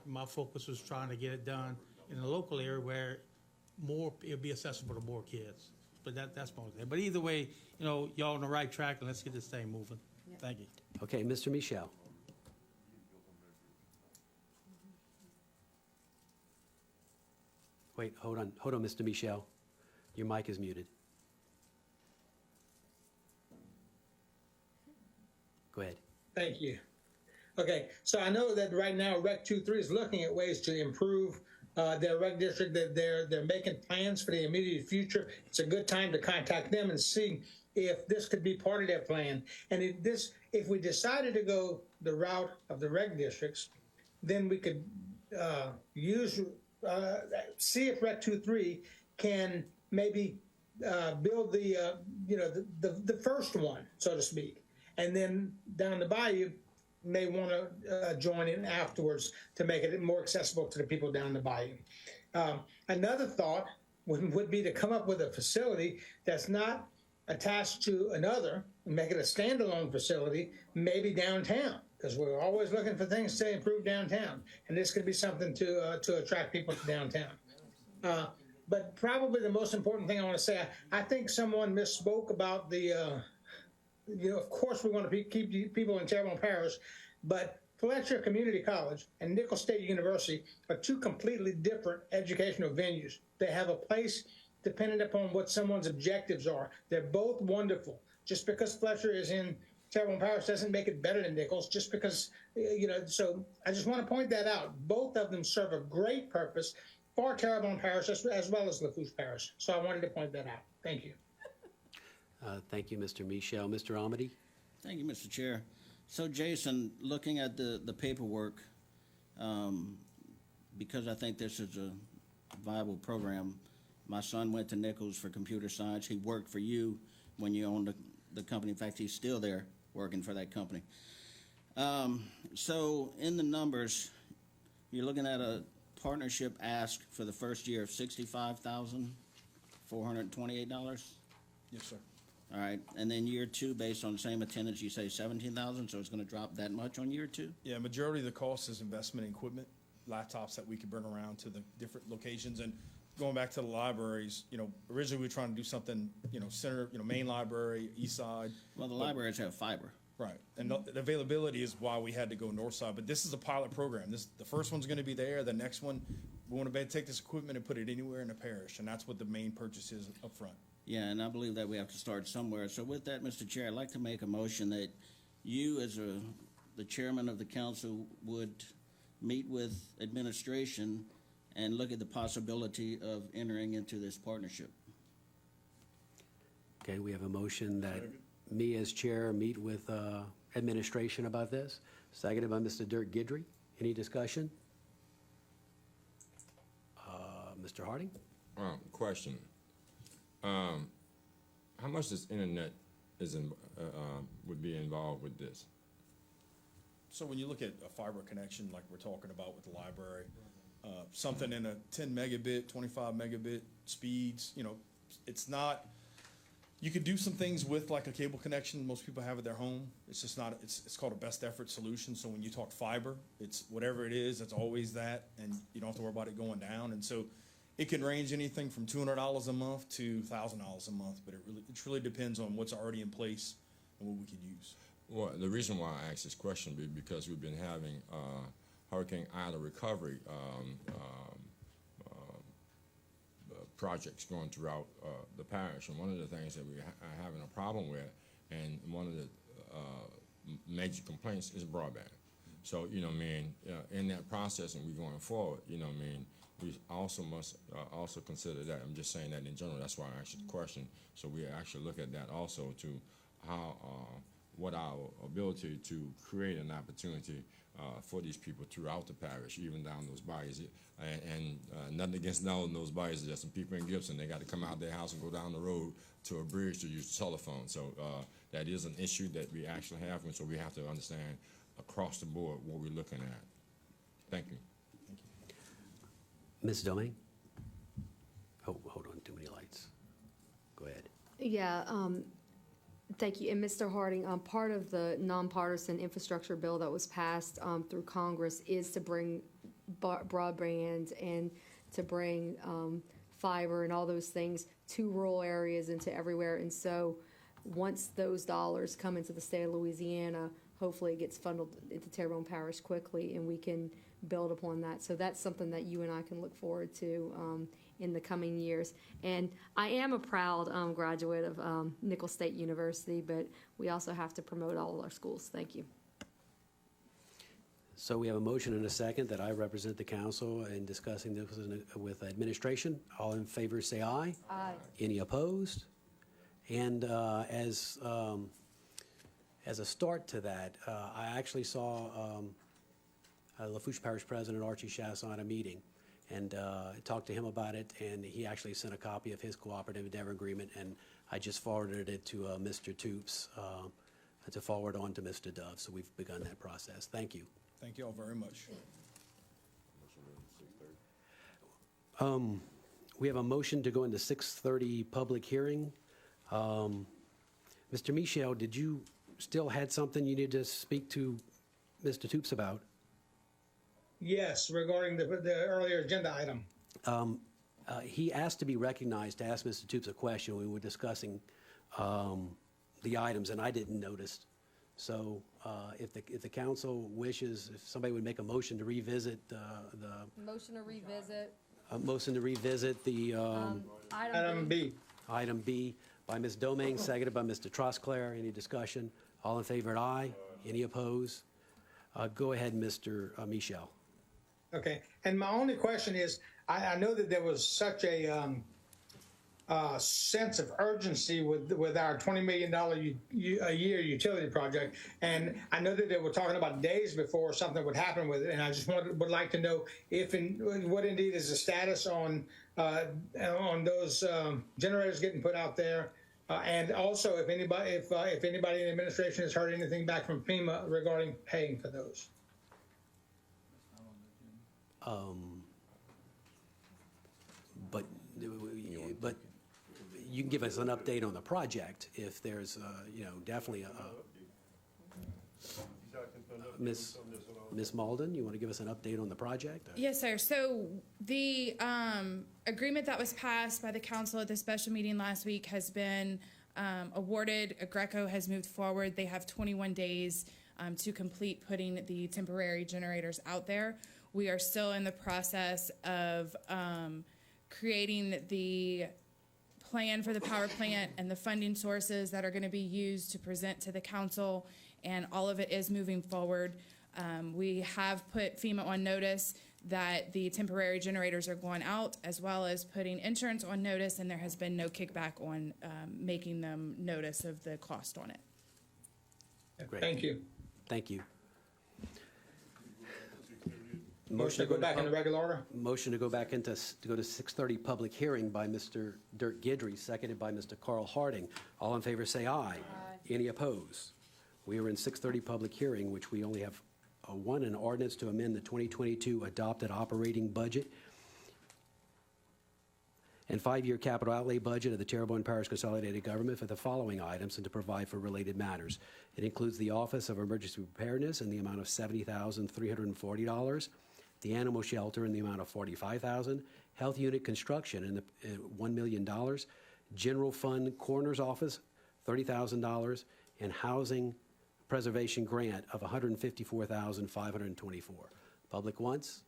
my focus was trying to get it done in the local area where it'll be accessible to more kids. But that's my thing. But either way, y'all on the right track, and let's get this thing moving. Yep. Thank you. Okay, Mr. Michel. Wait, hold on, Mr. Michel. Your mic is muted. Go ahead. Thank you. Okay, so I know that right now Rec 23 is looking at ways to improve their rec district. That they're making plans for the immediate future. It's a good time to contact them and see if this could be part of their plan. And if we decided to go the route of the rec districts, then we could see if Rec 23 can maybe build the first one, so to speak, and then down the bayou may want to join in afterwards to make it more accessible to the people down the bayou. Another thought would be to come up with a facility that's not attached to another, and make it a standalone facility, maybe downtown, because we're always looking for things to improve downtown, and this could be something to attract people to downtown. But probably the most important thing I want to say, I think someone misspoke about the, of course we want to keep people in Terrebonne Parish, but Fletcher Community College and Nicholls State University are two completely different educational venues. They have a place dependent upon what someone's objectives are. They're both wonderful. Just because Fletcher is in Terrebonne Parish doesn't make it better than Nicholls, just because, so I just want to point that out. Both of them serve a great purpose for Terrebonne Parish as well as Lafourche Parish. So I wanted to point that out. Thank you. Thank you, Mr. Michel. Mr. Amity? Thank you, Mr. Chair. So, Jason, looking at the paperwork, because I think this is a viable program, My son went to Nichols for computer science. He worked for you when you owned the company. In fact, he's still there working for that company. So in the numbers, you're looking at a partnership ask for the first year of $65,428. Yes, sir. All right, and then year two, based on the same attendance, you say 17,000, so it's going to drop that much on year two? Yeah, majority of the cost is investment in equipment, laptops that we can bring around to the different locations. And going back to the libraries, originally we were trying to do something, center, main library, east side. Well, the libraries have fiber. Right, and the availability is why we had to go north side. But this is a pilot program. The first one's going to be there. The next one, we want to take this equipment and put it anywhere in the parish, and that's what the main purchase is up front. Yeah, and I believe that we have to start somewhere. So with that, Mr. Chair, I'd like to make a motion that you, as the chairman of the council, would meet with administration and look at the possibility of entering into this partnership. Okay, we have a motion that me as chair meet with administration about this, seconded by Mr. Dirk Guidry. Any discussion? Mr. Harding? Question. How much does internet would be involved with this? So when you look at a fiber connection, like we're talking about with the library, something in a 10 megabit, 25 megabit speeds, it's not, you could do some things with like a cable connection. Most people have at their home. It's just not, it's called a best effort solution. So when you talk fiber, it's whatever it is, it's always that, and you don't have to worry about it going down. And so it can range anything from $200 a month to $1,000 a month, but it really depends on what's already in place and what we can use. Well, the reason why I asked this question is because we've been having Hurricane Ida recovery projects going throughout the parish, and one of the things that we are having a problem with, and one of the major complaints is broadband. So, in that process, and we're going forward, we also must also consider that. I'm just saying that in general. That's why I asked you the question. So we actually look at that also to how what our ability to create an opportunity for these people throughout the parish, even down those bayous. And nothing against down those bayous. There's some people in Gibson. They got to come out their house and go down the road to a bridge to use the telephone. So that is an issue that we actually have, and so we have to understand across the board what we're looking at. Thank you. Ms. Domingue? Oh, hold on, too many lights. Go ahead. Yeah, thank you. And Mr. Harding, part of the nonpartisan infrastructure bill that was passed through Congress is to bring broadband and to bring fiber and all those things to rural areas and to everywhere. And so once those dollars come into the state of Louisiana, hopefully it gets funneled into Terrebonne Parish quickly and we can build upon that. So that's something that you and I can look forward to in the coming years. And I am a proud graduate of Nichols State University, but we also have to promote all of our schools. Thank you. So we have a motion and a second that I represent the council in discussing this with administration. All in favor say aye. Aye. Any opposed? And as a start to that, I actually saw Lafourche Parish President Archie Chasson at a meeting and talked to him about it, and he actually sent a copy of his cooperative endeavor agreement, and I just forwarded it to Mr. Toops to forward on to Mr. Dove. So we've begun that process. Thank you. Thank you all very much. We have a motion to go into 6:30 public hearing. Mr. Michel, did you still had something you needed to speak to Mr. Toops about? Yes, regarding the earlier agenda item. He asked to be recognized to ask Mr. Toops a question. We were discussing the items, and I didn't notice. So if the council wishes, if somebody would make a motion to revisit the Motion to revisit. motion to revisit the Item B. item B by Ms. Domingue, seconded by Mr. Trosclair. Any discussion? All in favor, aye. Any opposed? Go ahead, Mr. Michel. Okay, and my only question is, I know that there was such a sense of urgency with our $20 million a year utility project, and I know that they were talking about days before something would happen with it, and I just would like to know if what indeed is the status on on those generators getting put out there. And also, if anybody in the administration has heard anything back from FEMA regarding paying for those. But you can give us an update on the project if there's, definitely Ms. Malden, you want to give us an update on the project? Yes, sir. So the agreement that was passed by the council at the special meeting last week has been awarded. Greco has moved forward. They have 21 days to complete putting the temporary generators out there. We are still in the process of creating the plan for the power plant and the funding sources that are going to be used to present to the council, and all of it is moving forward. We have put FEMA on notice that the temporary generators are going out, as well as putting insurance on notice, and there has been no kickback on making them notice of the cost on it. Great. Thank you. Thank you. Motion to go back into regular order? Motion to go back to 6:30 public hearing by Mr. Dirk Gidry, seconded by Mr. Carl Harding. All in favor say aye. Any opposed? We are in 6:30 public hearing, which we only have one, an ordinance to amend the 2022 adopted operating budget and 5-year capital outlay budget of the Terrebonne Parish Consolidated Government for the following items and to provide for related matters. It includes the Office of Emergency Preparedness in the amount of $70,340, the Animal Shelter in the amount of $45,000, Health Unit Construction in the $1 million, General Fund Coroner's Office $30,000, and Housing Preservation Grant of $154,524. Public once,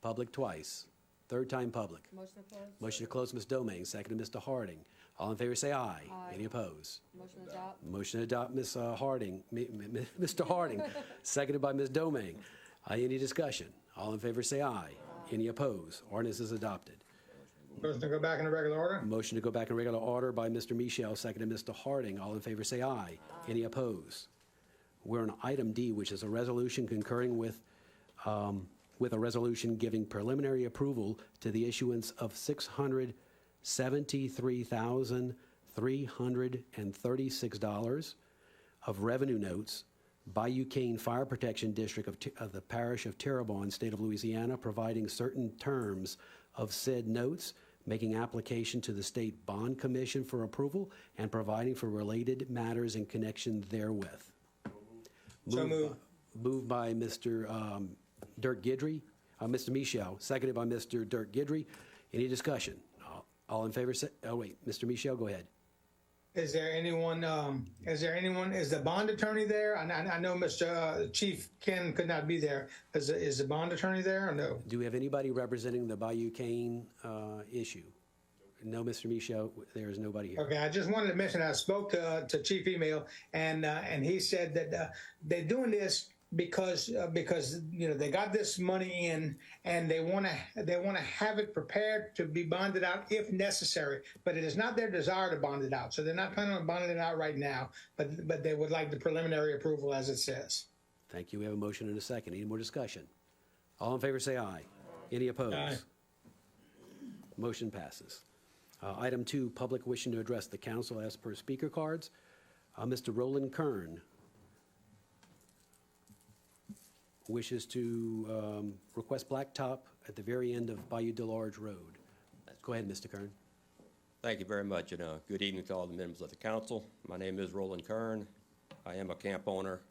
public twice. Third time public. Motion to close. Motion to close, Ms. Domingue, seconded Mr. Harding. All in favor say aye. Aye. Any opposed? Motion to adopt. Motion to adopt, Ms. Harding, Mr. Harding, seconded by Ms. Domingue. Any discussion? All in favor say aye. Any opposed? Ordinance is adopted. Motion to go back into regular order? Motion to go back in regular order by Mr. Michel, seconded Mr. Harding. All in favor say aye. Any opposed? We're on item D, which is a resolution concurring with a resolution giving preliminary approval to the issuance of $673,336 of revenue notes by Bayou Fire Protection District of the Parish of Terrebonne, State of Louisiana, providing certain terms of said notes, making application to the State Bond Commission for approval, and providing for related matters in connection therewith. Moved by Mr. Dirk Gidry, Mr. Michel, seconded by Mr. Dirk Gidry. Any discussion? All in favor say, oh wait, Mr. Michel, go ahead. Is there anyone, is the bond attorney there? I know Mr. Chief Ken could not be there. Is the bond attorney there or no? Do we have anybody representing the Bayou Cane issue? No, Mr. Michel, there is nobody here. Okay, I just wanted to mention, I spoke to Chief Email, and he said that they're doing this because they got this money in and they want to have it prepared to be bonded out if necessary, but it is not their desire to bond it out, so they're not planning on bonding it out right now, but they would like the preliminary approval as it says. Thank you. We have a motion and a second. Any more discussion? All in favor say aye. Any opposed? Aye. Motion passes. Item 2, public wishing to address the council as per speaker cards. Mr. Roland Kern wishes to request blacktop at the very end of Bayou Delarge Road. Go ahead, Mr. Kern. Thank you very much, and good evening to all the members of the council. My name is Roland Kern. I am a camp owner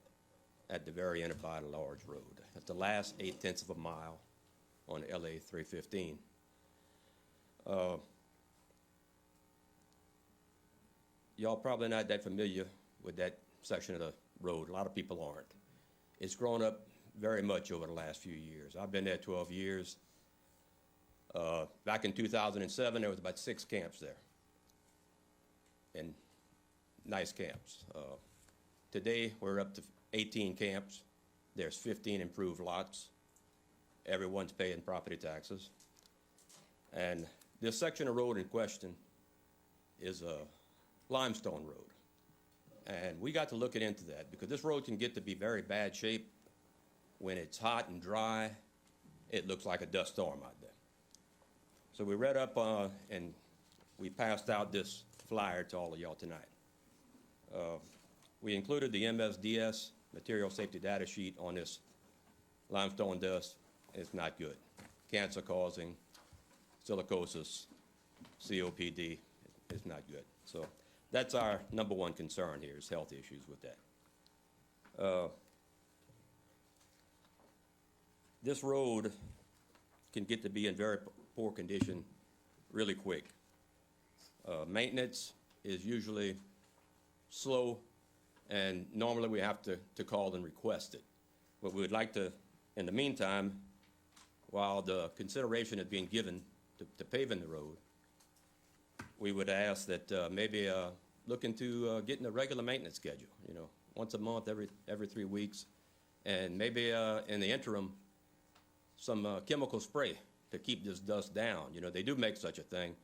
at the very end of Bayou Delarge Road. At the last 8/10 of a mile on LA 315. Y'all probably not that familiar with that section of the road. A lot of people aren't. It's grown up very much over the last few years. I've been there 12 years. Back in 2007, there was about 6 camps there, and nice camps. Today, we're up to 18 camps. There's 15 improved lots. Everyone's paying property taxes. And this section of road in question is a limestone road. And we got to look into that because this road can get to be very bad shape. When it's hot and dry, it looks like a dust storm out there. So we read up and we passed out this flyer to all of y'all tonight. We included the MSDS, Material Safety Data Sheet, on this limestone dust. It's not good. Cancer causing, silicosis, COPD, it's not good. So that's our number one concern here, is health issues with that. This road can get to be in very poor condition really quick. Maintenance is usually slow, and normally we have to call and request it. But we would like to, in the meantime, while the consideration is being given to paving the road, we would ask that maybe look into getting a regular maintenance schedule, you know, once a month, every 3 weeks, and maybe in the interim, some chemical spray to keep this dust down. You know, they do make such a thing.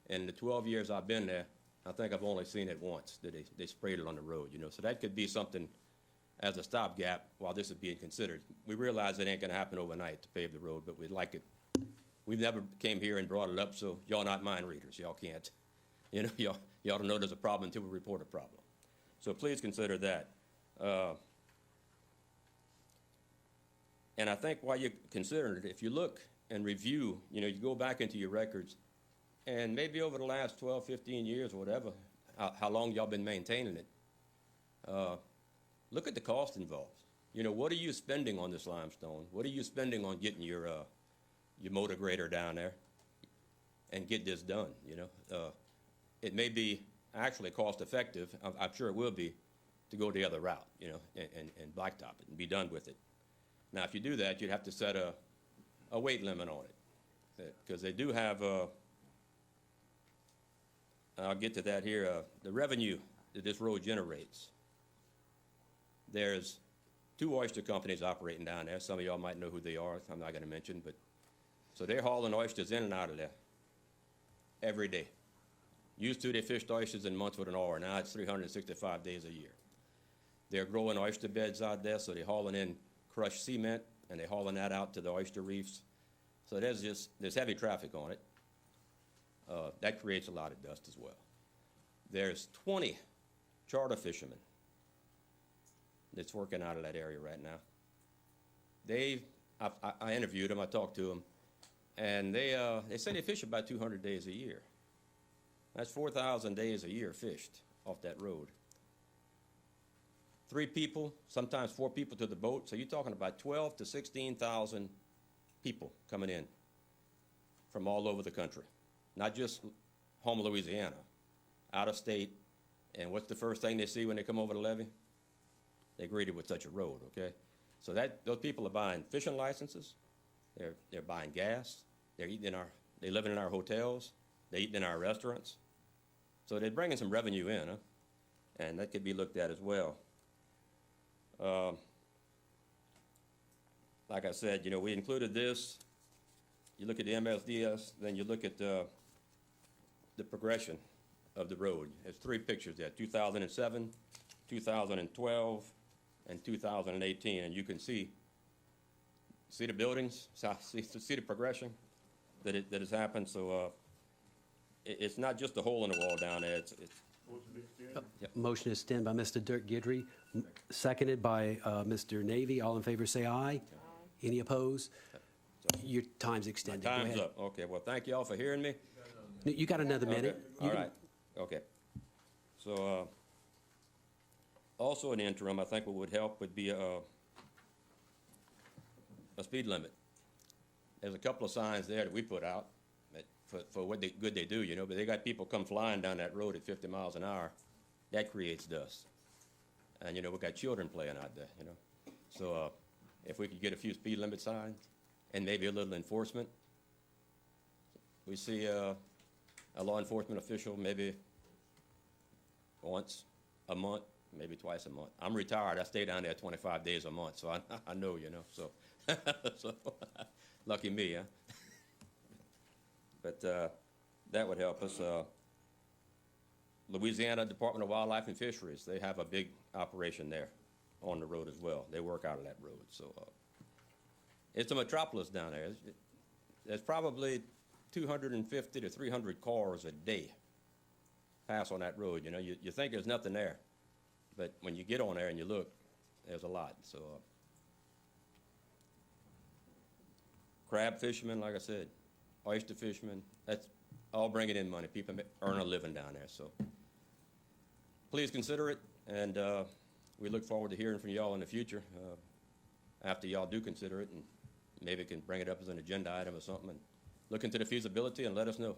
In the 12 years I've been there, I think I've only seen it once that they sprayed it on the road, you know. So that could be something as a stopgap while this is being considered. We realize it ain't gonna happen overnight to pave the road, but we'd like it. We've never came here and brought it up, so y'all not mind readers. Y'all can't, you know, y'all don't know there's a problem until we report a problem. So please consider that. And I think while you're considering it, if you look and review, you know, you go back into your records, and maybe over the last 12, 15 years or whatever, how long y'all been maintaining it, look at the cost involved. You know, what are you spending on this limestone? What are you spending on getting your motor grader down there and get this done, you know? It may be actually cost effective, I'm sure it will be, to go the other route, you know, and blacktop it and be done with it. Now, if you do that, you'd have to set a weight limit on it, because they do have, I'll get to that here, the revenue that this road generates. There's 2 oyster companies operating down there. Some of y'all might know who they are. I'm not going to mention, but so they're hauling oysters in and out of there every day. Used to, they fished oysters in months with an oar. Now it's 365 days a year. They're growing oyster beds out there, so they're hauling in crushed cement, and they're hauling that out to the oyster reefs. So there's heavy traffic on it. That creates a lot of dust as well. There's 20 charter fishermen that's working out of that area right now. I interviewed them, I talked to them, and they say they fish about 200 days a year. That's 4,000 days a year fished off that road. 3 people, sometimes 4 people to the boat, so you're talking about 12 to 16,000 people coming in from all over the country. Not just home Louisiana, out of state. And what's the first thing they see when they come over the levee? They're greeted with such a road, okay? So those people are buying fishing licenses, they're buying gas, they're living in our hotels, they're eating in our restaurants. So they're bringing some revenue in, huh? And that could be looked at as well. Like I said, you know, we included this. You look at the MSDS, then you look at the progression of the road. There's 3 pictures there, 2007, 2012, and 2018. And you can see the buildings, see the progression that has happened. So it's not just a hole in the wall down there. Motion is extended by Mr. Dirk Guidry, seconded by Mr. Navy. All in favor say aye. Any opposed? Your time's extended. Go Time's ahead. up. Okay, well, thank you all for hearing me. You got another minute. Okay. All right. Okay. So also in the interim, I think what would help would be a speed limit. There's a couple of signs there that we put out for what good they do, you know, but they got people come flying down that road at 50 miles an hour. That creates dust. And, you know, we got children playing out there, you know. So if we could get a few speed limit signs and maybe a little enforcement. We see a law enforcement official maybe once a month, maybe twice a month. I'm retired. I stay down there 25 days a month, so I know, you know. So, so lucky me, huh? But that would help us. Louisiana Department of Wildlife and Fisheries, they have a big operation there on the road as well. They work out of that road. So it's a metropolis down there. There's probably 250 to 300 cars a day pass on that road. You know, you think there's nothing there, but when you get on there and you look, there's a lot. So crab fishermen, like I said, oyster fishermen, that's all bringing in money. People earn a living down there. So please consider it, and we look forward to hearing from y'all in the future after y'all do consider it, and maybe can bring it up as an agenda item or something and look into the feasibility and let us know.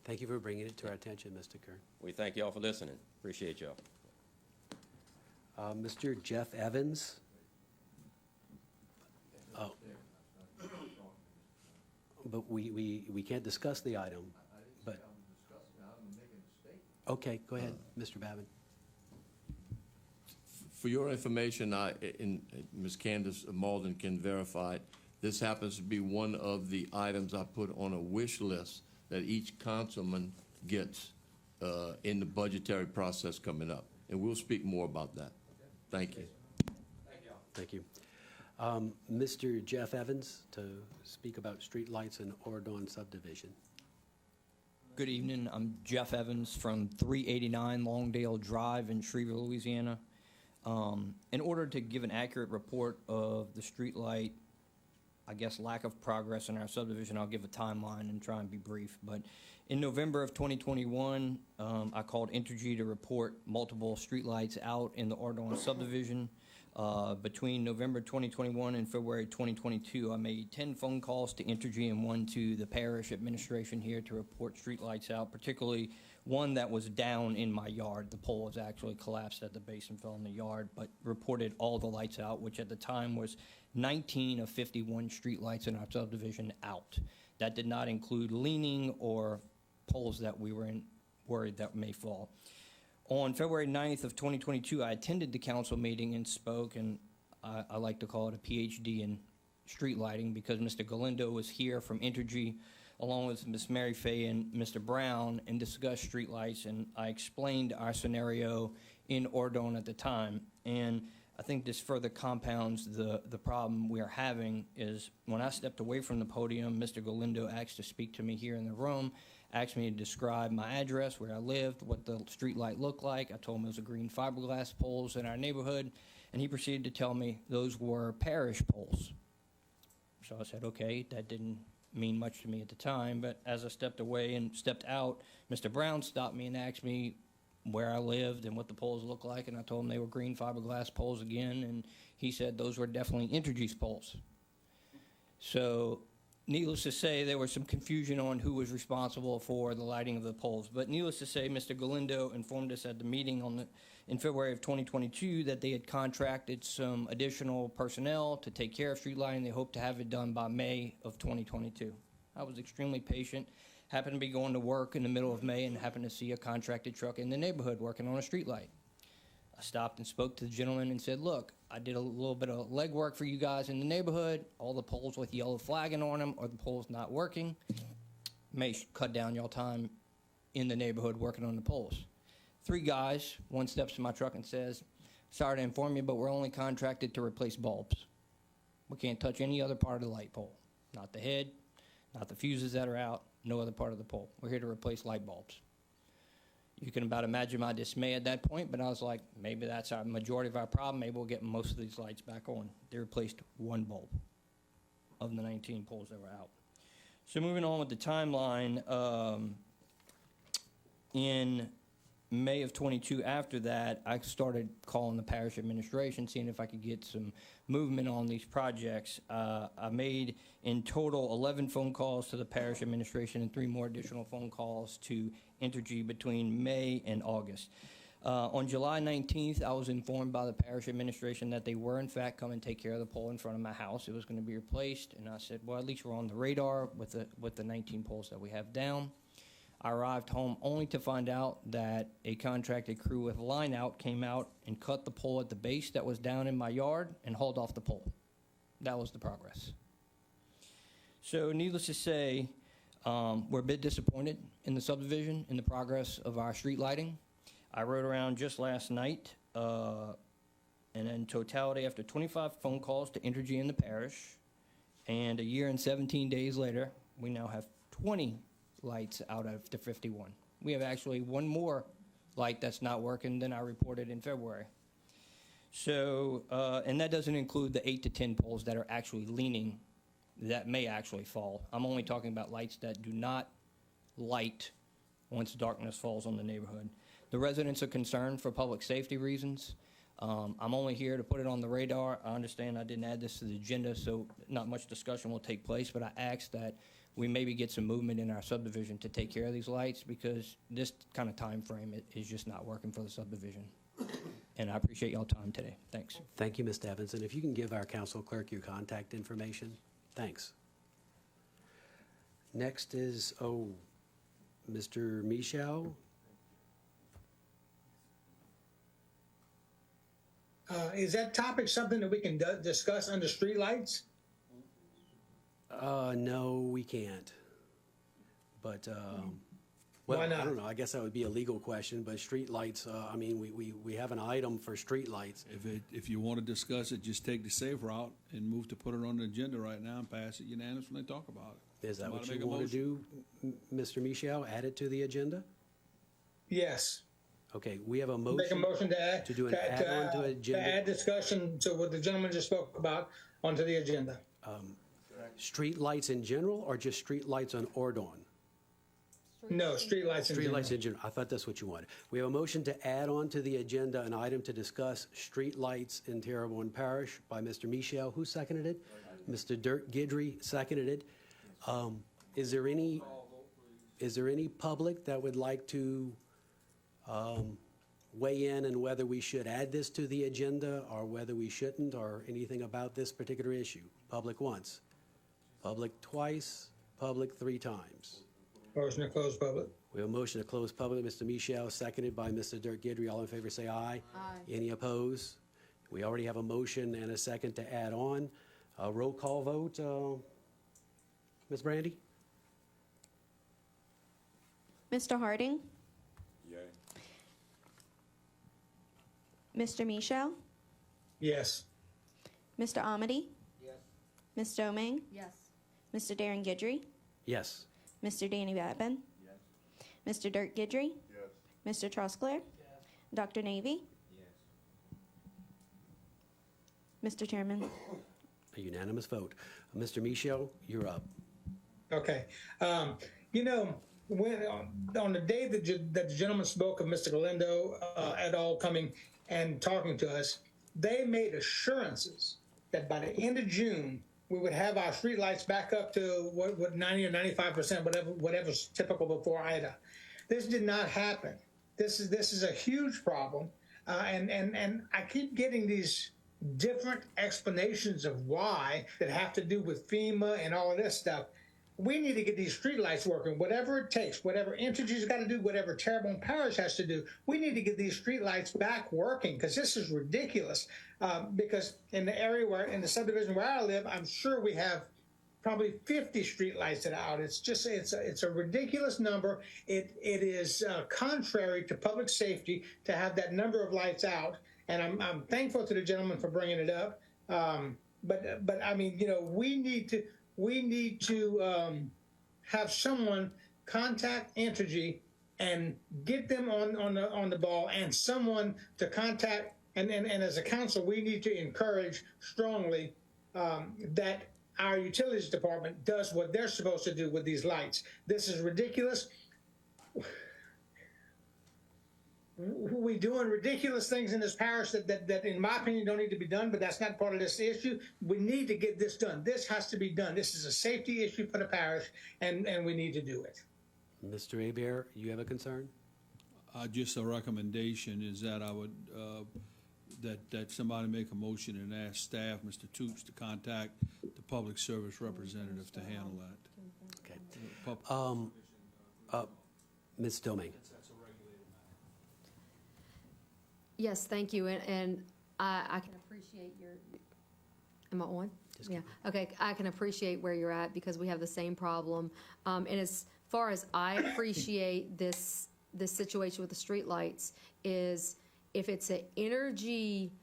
Thank you for bringing it to our attention, Mr. Kern. We thank y'all for listening. Appreciate y'all. Mr. Jeff Evans. Oh. But we can't discuss the item. But okay, go ahead, Mr. Babin. For your information, Ms. Candace Malden can verify it. This happens to be one of the items I put on a wish list that each councilman gets in the budgetary process coming up. And we'll speak more about that. Thank you. Thank you. Mr. Jeff Evans to speak about streetlights in Ordon subdivision. Good evening. I'm Jeff Evans from 389 Longdale Drive in Shreveville, Louisiana. In order to give an accurate report of the streetlight, I guess, lack of progress in our subdivision, I'll give a timeline and try and be brief. But in November of 2021, I called Entergy to report multiple streetlights out in the Ordon subdivision. Between November 2021 and February 2022, I made 10 phone calls to Entergy and 1 to the parish administration here to report streetlights out, particularly one that was down in my yard. The pole was actually collapsed at the base and fell in the yard, but reported all the lights out, which at the time was 19 of 51 streetlights in our subdivision out. That did not include leaning or poles that we were worried that may fall. On February 9th of 2022, I attended the council meeting and spoke, and I like to call it a PhD in street lighting because Mr. Galindo was here from Entergy along with Ms. Mary Fay and Mr. Brown and discussed street lights, and I explained our scenario in Ordon at the time. And I think this further compounds the problem we are having is when I stepped away from the podium, Mr. Galindo asked to speak to me here in the room, asked me to describe my address, where I lived, what the street light looked like. I told him it was a green fiberglass poles in our neighborhood, and he proceeded to tell me those were parish poles. So I said, okay, that didn't mean much to me at the time, but as I stepped away and stepped out, Mr. Brown stopped me and asked me where I lived and what the poles looked like, and I told him they were green fiberglass poles again, and he said those were definitely Entergy's poles. So needless to say, there was some confusion on who was responsible for the lighting of the poles. But needless to say, Mr. Galindo informed us at the meeting in February of 2022 that they had contracted some additional personnel to take care of street lighting. They hoped to have it done by May of 2022. I was extremely patient. Happened to be going to work in the middle of May and happened to see a contracted truck in the neighborhood working on a street light. I stopped and spoke to the gentleman and said, look, I did a little bit of legwork for you guys in the neighborhood. All the poles with yellow flagging on them or the poles not working. May cut down your time in the neighborhood working on the poles. 3 guys, one steps to my truck and says, sorry to inform you, but we're only contracted to replace bulbs. We can't touch any other part of the light pole. Not the head, not the fuses that are out, no other part of the pole. We're here to replace light bulbs. You can about imagine my dismay at that point, but I was like, maybe that's our majority of our problem. Maybe we'll get most of these lights back on. They replaced 1 bulb of the 19 poles that were out. So moving on with the timeline, in May of 22, after that, I started calling the parish administration, seeing if I could get some movement on these projects. I made, in total, 11 phone calls to the parish administration and 3 more additional phone calls to Entergy between May and August. On July 19th, I was informed by the parish administration that they were, in fact, coming to take care of the pole in front of my house. It was going to be replaced, and I said, well, at least we're on the radar with the 19 poles that we have down. I arrived home only to find out that a contracted crew with line out came out and cut the pole at the base that was down in my yard and hauled off the pole. That was the progress. So needless to say, we're a bit disappointed in the subdivision, in the progress of our street lighting. I rode around just last night, and in totality, after 25 phone calls to Entergy in the parish, and a year and 17 days later, we now have 20 lights out of the 51. We have actually one more light that's not working than I reported in February. So, and that doesn't include the 8 to 10 poles that are actually leaning, that may actually fall. I'm only talking about lights that do not light once darkness falls on the neighborhood. The residents are concerned for public safety reasons. I'm only here to put it on the radar. I understand I didn't add this to the agenda, so not much discussion will take place, but I ask that we maybe get some movement in our subdivision to take care of these lights, because this kind of time frame is just not working for the subdivision. And I appreciate y'all time today. Thanks. Thank you, Mr. Evans. And if you can give our council clerk your contact information, thanks. Next is, Mr. Michel. Is that topic something that we can discuss under streetlights? No, we can't. But, well, Why not? I don't know. I guess that would be a legal question, but streetlights, I mean, we have an item for streetlights. If you want to discuss it, just take the safe route and move to put it on the agenda right now and pass it unanimously and talk about it. Is that what Somebody you make a want to do, Mr. Michel? Add it to the agenda? Yes. Okay, we have a motion. Make a motion to add. To do an add-on to agenda. To add discussion to what the gentleman just spoke about onto the agenda. Street lights in general, or just street lights on Ordon? No, streetlights in general. Streetlights in general. I thought that's what you wanted. We have a motion to add on to the agenda an item to discuss streetlights in Terrebonne Parish by Mr. Michel. Who seconded it? Mr. Dirk Guidry seconded it. Is there any public that would like to weigh in on whether we should add this to the agenda or whether we shouldn't, or anything about this particular issue? Public once, public twice, public 3 times. Motion to close public. We have a motion to close public. Mr. Michel, seconded by Mr. Dirk Guidry. All in favor say aye. Aye. Any opposed? We already have a motion and a second to add on. Roll call vote. Ms. Brandy? Mr. Harding? Yay. Mr. Michel? Yes. Mr. Amity? Yes. Ms. Domingue? Yes. Mr. Darren Guidry? Yes. Mr. Danny Babin? Yes. Mr. Dirk Guidry? Yes. Mr. Trosclair? Dr. Navy? Mr. Chairman? A unanimous vote. Mr. Michel, you're up. Okay. You know, when on the day that the gentleman spoke of Mr. Galindo et al. Coming and talking to us, they made assurances that by the end of June, we would have our streetlights back up to what 90 or 95%, whatever's typical before Ida. This did not happen. This is a huge problem, and I keep getting these different explanations of why that have to do with FEMA and all of this stuff. We need to get these streetlights working, whatever it takes, whatever Entergy's got to do, whatever Terrebonne Parish has to do. We need to get these streetlights back working, because this is ridiculous. Because in the area in the subdivision where I live, I'm sure we have probably 50 streetlights that are out. It's just, it's a ridiculous number. It is contrary to public safety to have that number of lights out. And I'm thankful to the gentleman for bringing it up. But I mean, you know, we need to have someone contact Entergy and get them on the ball, and someone to contact. And as a council, we need to encourage strongly that our utilities department does what they're supposed to do with these lights. This is ridiculous. We doing ridiculous things in this parish that in my opinion don't need to be done, but that's not part of this issue. We need to get this done. This has to be done. This is a safety issue for the parish, and we need to do it. Mr. Hebert, you have a concern? Just a recommendation is that I would, that somebody make a motion and ask staff, Mr. Toops, to contact the public service representative to handle that. Okay. Ms. Domingue. Yes, thank you, and I can appreciate your, am I on? Yeah, okay, I can appreciate where you're at, because we have the same problem. And as far as I appreciate this situation with the streetlights is if it's an Energy,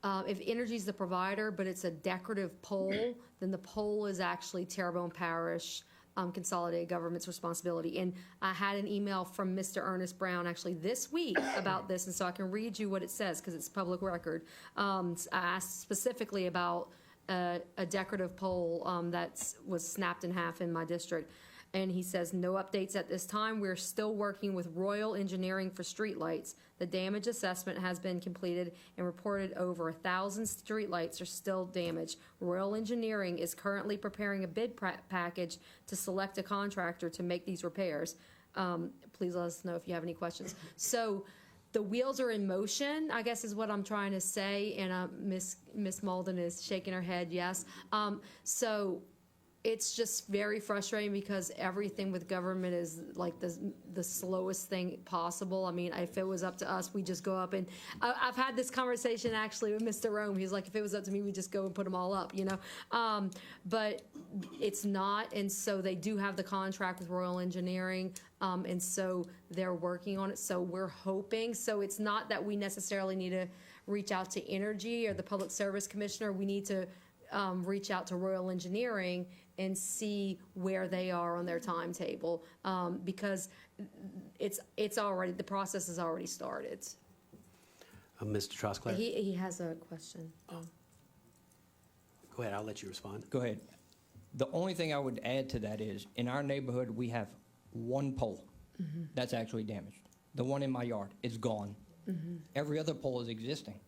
if Energy's the provider, but it's a decorative pole, then the pole is actually Terrebonne Parish consolidated government's responsibility. And I had an email from Mr. Ernest Brown actually this week about this, and so I can read you what it says because it's public record. I asked specifically about a decorative pole that was snapped in half in my district. And he says, no updates at this time. We're still working with Royal Engineering for streetlights. The damage assessment has been completed and reported over 1,000 streetlights are still damaged. Royal Engineering is currently preparing a bid package to select a contractor to make these repairs. Please let us know if you have any questions. So the wheels are in motion, I guess is what I'm trying to say. And Miss Malden is shaking her head, yes. So it's just very frustrating because everything with government is like the slowest thing possible. I mean, if it was up to us, we just go up and I've had this conversation actually with Mr. Rome. He's like, if it was up to me, we just go and put them all up, you know. But it's not, and so they do have the contract with Royal Engineering, and so they're working on it. So we're hoping. So it's not that we necessarily need to reach out to Energy or the Public Service Commissioner. We need to reach out to Royal Engineering and see where they are on their timetable, because it's already, the process has already started. Mr. Trosclair? He has a question. Go ahead, I'll let you respond. Go ahead. The only thing I would add to that is, in our neighborhood, we have one pole that's actually damaged. The one in my yard is gone. Every other pole is existing.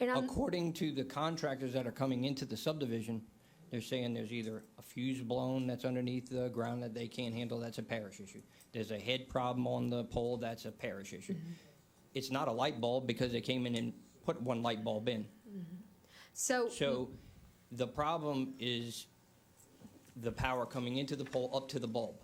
And according to the contractors that are coming into the subdivision, they're saying there's either a fuse blown that's underneath the ground that they can't handle, that's a parish issue. There's a head problem on the pole, that's a parish issue. It's not a light bulb because they came in and put one light bulb in. So the problem is the power coming into the pole up to the bulb,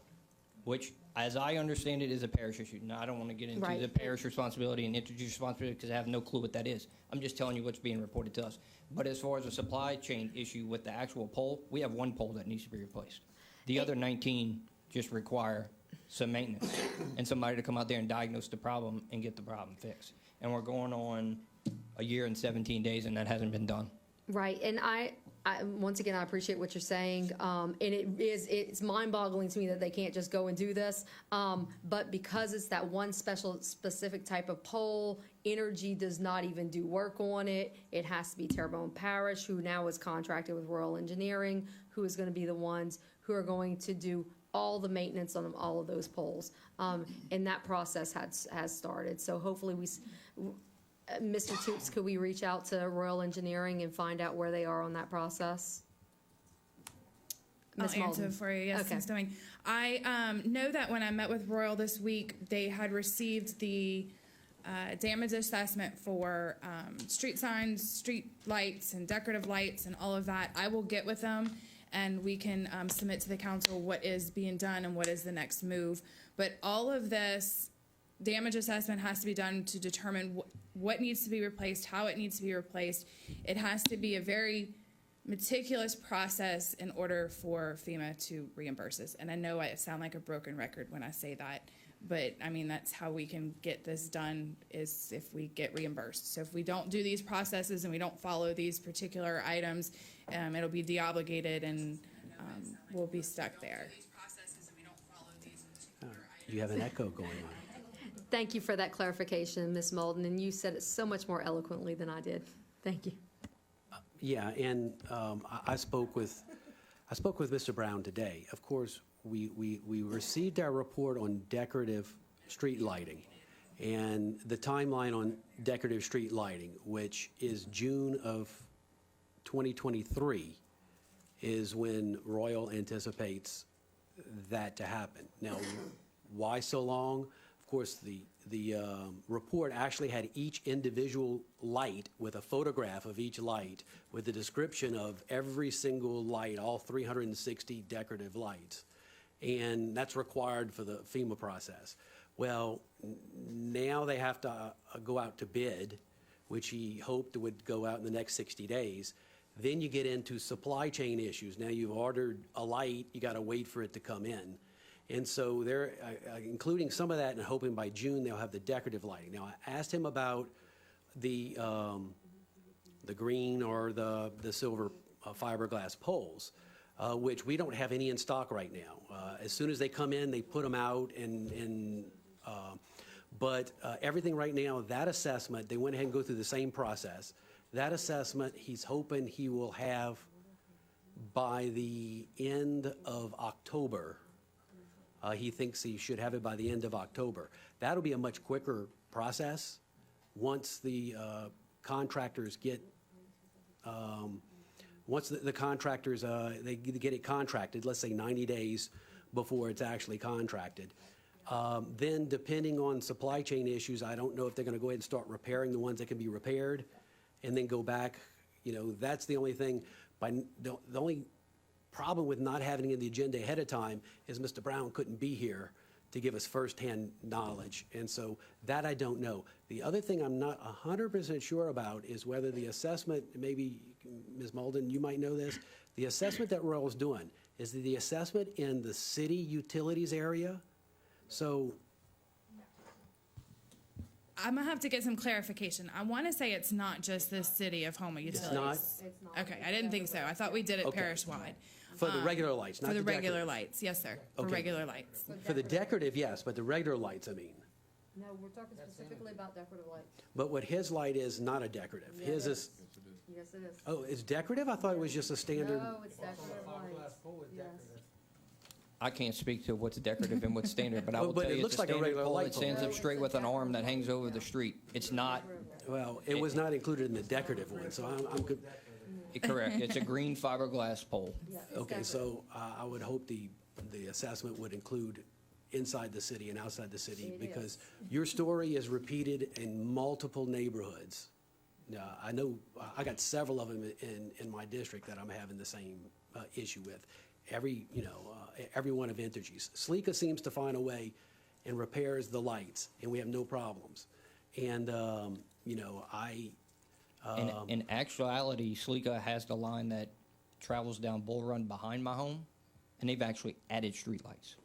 which, as I understand it, is a parish issue. Now, I don't want to get into the parish responsibility and Entergy's responsibility because I have no clue what that is. I'm just telling you what's being reported to us. But as far as a supply chain issue with the actual pole, we have one pole that needs to be replaced. The other 19 just require some maintenance and somebody to come out there and diagnose the problem and get the problem fixed. And we're going on a year and 17 days, and that hasn't been done. Right, and I once again, I appreciate what you're saying, and it's mind-boggling to me that they can't just go and do this, but because it's that one specific type of pole, Energy does not even do work on it. It has to be Terrebonne Parish, who now is contracted with Royal Engineering, who is going to be the ones who are going to do all the maintenance on all of those poles, and that process has started. So hopefully Mr. Toops, could we reach out to Royal Engineering and find out where they are on that process? I'll Ms. answer Malden. for you. Yes, Okay. Ms. Doing. I know that when I met with Royal this week, they had received the damage assessment for street signs, street lights, and decorative lights, and all of that. I will get with them, and we can submit to the council what is being done and what is the next move. But all of this damage assessment has to be done to determine what needs to be replaced, how it needs to be replaced. It has to be a very meticulous process in order for FEMA to reimburse us. And I know I sound like a broken record when I say that, but I mean, that's how we can get this done, is if we get reimbursed. So if we don't do these processes and we don't follow these particular items, it'll be deobligated and we'll be stuck there. You have an echo going on. Thank you for that clarification, Ms. Malden, and you said it so much more eloquently than I did. Thank you. Yeah, and I spoke with Mr. Brown today. Of course, we received our report on decorative street lighting, and the timeline on decorative street lighting, which is June of 2023, is when Royal anticipates that to happen. Now, why so long? Of course, the report actually had each individual light with a photograph of each light with a description of every single light, all 360 decorative lights. And that's required for the FEMA process. Well, now they have to go out to bid, which he hoped would go out in the next 60 days. Then you get into supply chain issues. Now you've ordered a light, you got to wait for it to come in. And so they're including some of that and hoping by June they'll have the decorative lighting. Now, I asked him about the green or the silver fiberglass poles. which we don't have any in stock right now. As soon as they come in, they put them out, but everything right now, that assessment, they went ahead and go through the same process. That assessment, he's hoping he will have by the end of October. He thinks he should have it by the end of October. That'll be a much quicker process once the contractors get, once the contractors, they get it contracted, let's say 90 days before it's actually contracted. Then depending on supply chain issues, I don't know if they're gonna go ahead and start repairing the ones that can be repaired and then go back. You know, that's the only thing. The only problem with not having it in the agenda ahead of time is Mr. Brown couldn't be here to give us firsthand knowledge. And so that I don't know. The other thing I'm not 100% sure about is whether the assessment, maybe Ms. Malden, you might know this, the assessment that Royal's doing, is the assessment in the city utilities area? So I'm gonna have to get some clarification. I want to say it's not just the city of Houma Utilities. not? It's not. Okay, I didn't think so. I thought we did it Okay. parish-wide. For the regular lights, not For the the regular decorative. lights, yes, sir. For Okay. regular lights. For the decorative, yes, but the regular lights, I mean. No, we're talking specifically about decorative lights. But what his light is not a decorative. Yeah, His it is, Yes, it is. oh, it's decorative? I thought it was just a standard. No, it's decorative lights. Yes. I can't speak to what's decorative and what's standard, but I Well, will but tell it you looks it's a like a standard regular pole light that stands pole. up straight with an arm that hangs over the street. It's not, Well, it was not included in the decorative one, so I'm good. correct, it's a green fiberglass pole. Okay, so I would hope the assessment would include inside the city and outside the city, because your story is repeated in multiple neighborhoods. I know, I got several of them in my district that I'm having the same issue with. Every one of Entergy's. Sleeka seems to find a way and repairs the lights, and we have no problems. And, In actuality, Sleeka has the line that travels down Bull Run behind my home, and they've actually added streetlights.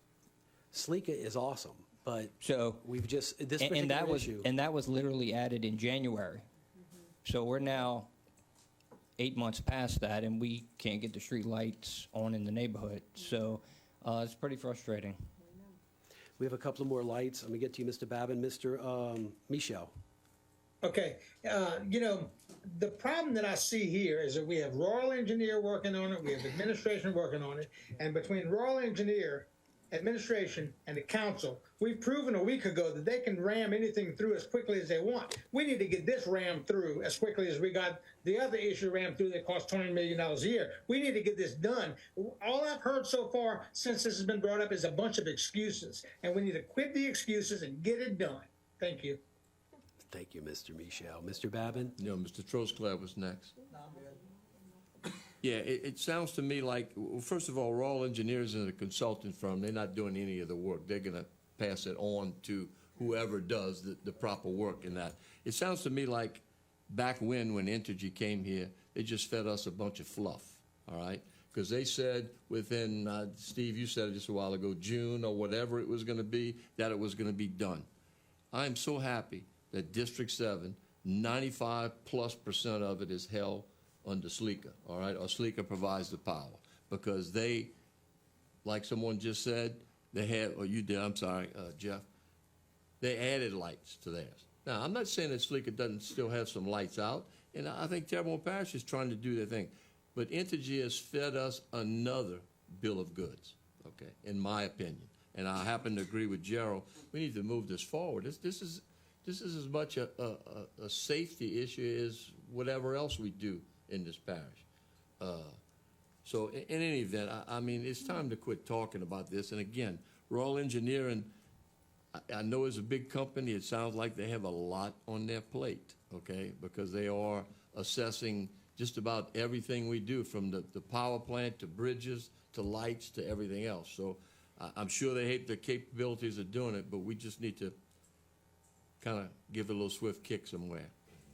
Sleeka is awesome, but So, we've just, this and that particular was issue. and that was literally added in January. So we're now 8 months past that, and we can't get the street lights on in the neighborhood. So it's pretty frustrating. We have a couple of more lights. I'm gonna get to you, Mr. Babin. Mr. Michel. Okay, the problem that I see here is that we have Royal Engineer working on it, we have administration working on it, and between Royal Engineer, administration, and the council, we've proven a week ago that they can ram anything through as quickly as they want. We need to get this rammed through as quickly as we got the other issue rammed through that cost $20 million a year. We need to get this done. All I've heard so far since this has been brought up is a bunch of excuses, and we need to quit the excuses and get it done. Thank you. Thank you, Mr. Michel. Mr. Babin? No, Mr. Trosclair was next. Yeah, it sounds to me like, well, first of all, Royal Engineers is a consulting firm. They're not doing any of the work. They're going to pass it on to whoever does the proper work in that. It sounds to me like back when Entergy came here, they just fed us a bunch of fluff, all right? Because they said within, Steve, you said it just a while ago, June or whatever it was going to be, that it was going to be done. I'm so happy that District 7, 95+% of it is held under Sleeka, all right? Or Sleeka provides the power. Because they, like someone just said, they had, or you did, I'm sorry, Jeff, they added lights to theirs. Now, I'm not saying that Sleeka doesn't still have some lights out, and I think Terrebonne Parish is trying to do their thing. But Entergy has fed us another bill of goods, okay, in my opinion. And I happen to agree with Gerald. We need to move this forward. This is as much a safety issue as whatever else we do in this parish. So in any event, I mean, it's time to quit talking about this. And again, Royal Engineering, I know it's a big company. It sounds like they have a lot on their plate, okay, because they are assessing just about everything we do, from the power plant to bridges to lights to everything else. So I'm sure they have the capabilities of doing it, but we just need to kind of give it a little swift kick somewhere.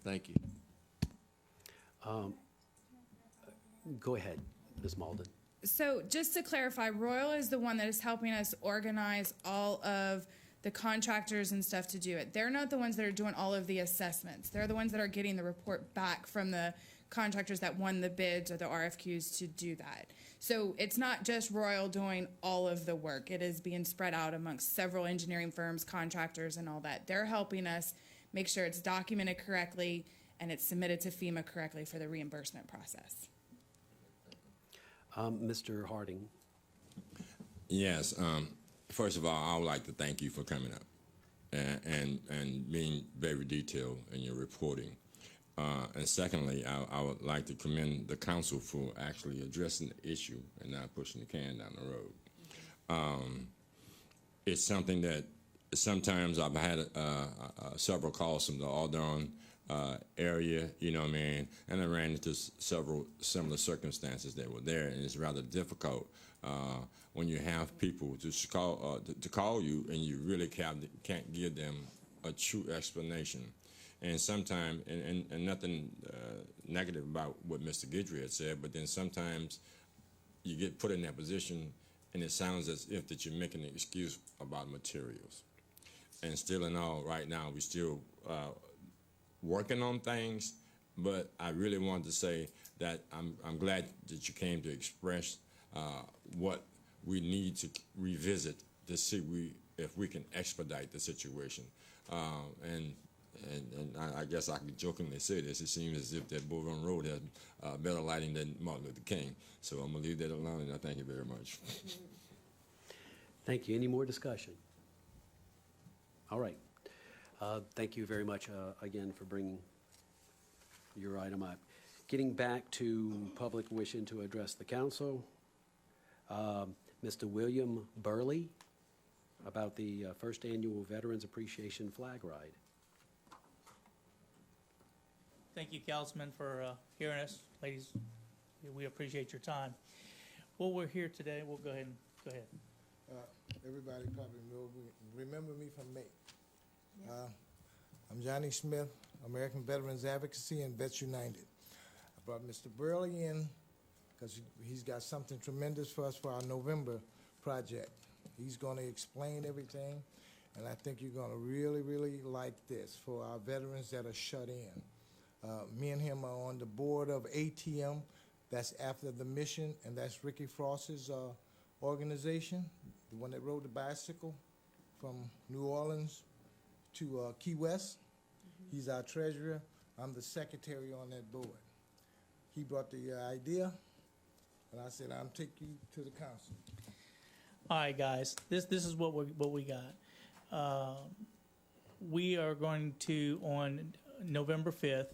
Thank you. Go ahead, Ms. Malden. So just to clarify, Royal is the one that is helping us organize all of the contractors and stuff to do it. They're not the ones that are doing all of the assessments. They're the ones that are getting the report back from the contractors that won the bids or the RFQs to do that. So it's not just Royal doing all of the work. It is being spread out amongst several engineering firms, contractors, and all that. They're helping us make sure it's documented correctly and it's submitted to FEMA correctly for the reimbursement process. Mr. Harding. Yes. First of all, I would like to thank you for coming up and being very detailed in your reporting. And secondly, I would like to commend the council for actually addressing the issue and not pushing the can down the road. It's something that sometimes I've had several calls from the Aldron area, you know what I mean, and I ran into several similar circumstances that were there, and it's rather difficult when you have people to call you and you really can't give them a true explanation. And sometimes, and nothing negative about what Mr. Guidry had said, but then sometimes you get put in that position and it sounds as if that you're making an excuse about materials. And still in all, right now, we're still working on things, but I really wanted to say that I'm glad that you came to express what we need to revisit to see if we can expedite the situation. And I guess I can jokingly say this, it seems as if that Bull Run Road has better lighting than Martin Luther King. So I'm going to leave that alone, and I thank you very much. Thank you. Any more discussion? All right. Thank you very much again for bringing your item up. Getting back to public wishing to address the council, Mr. William Burley about the first annual Veterans Appreciation Flag Ride. Thank you, Councilman, for hearing us. Ladies, we appreciate your time. Well, we're here today. We'll go ahead. Everybody probably remember me from May. I'm Johnny Smith, American Veterans Advocacy and Vets United. I brought Mr. Burley in because he's got something tremendous for us for our November project. He's going to explain everything, and I think you're going to really, really like this for our veterans that are shut in. Me and him are on the board of ATM, that's After the Mission, and that's Ricky Frost's organization, the one that rode the bicycle from New Orleans to Key West. He's our treasurer. I'm the secretary on that board. He brought the idea, and I said, I'll take you to the council. All right, guys. This is what we got. We are going to, on November 5th,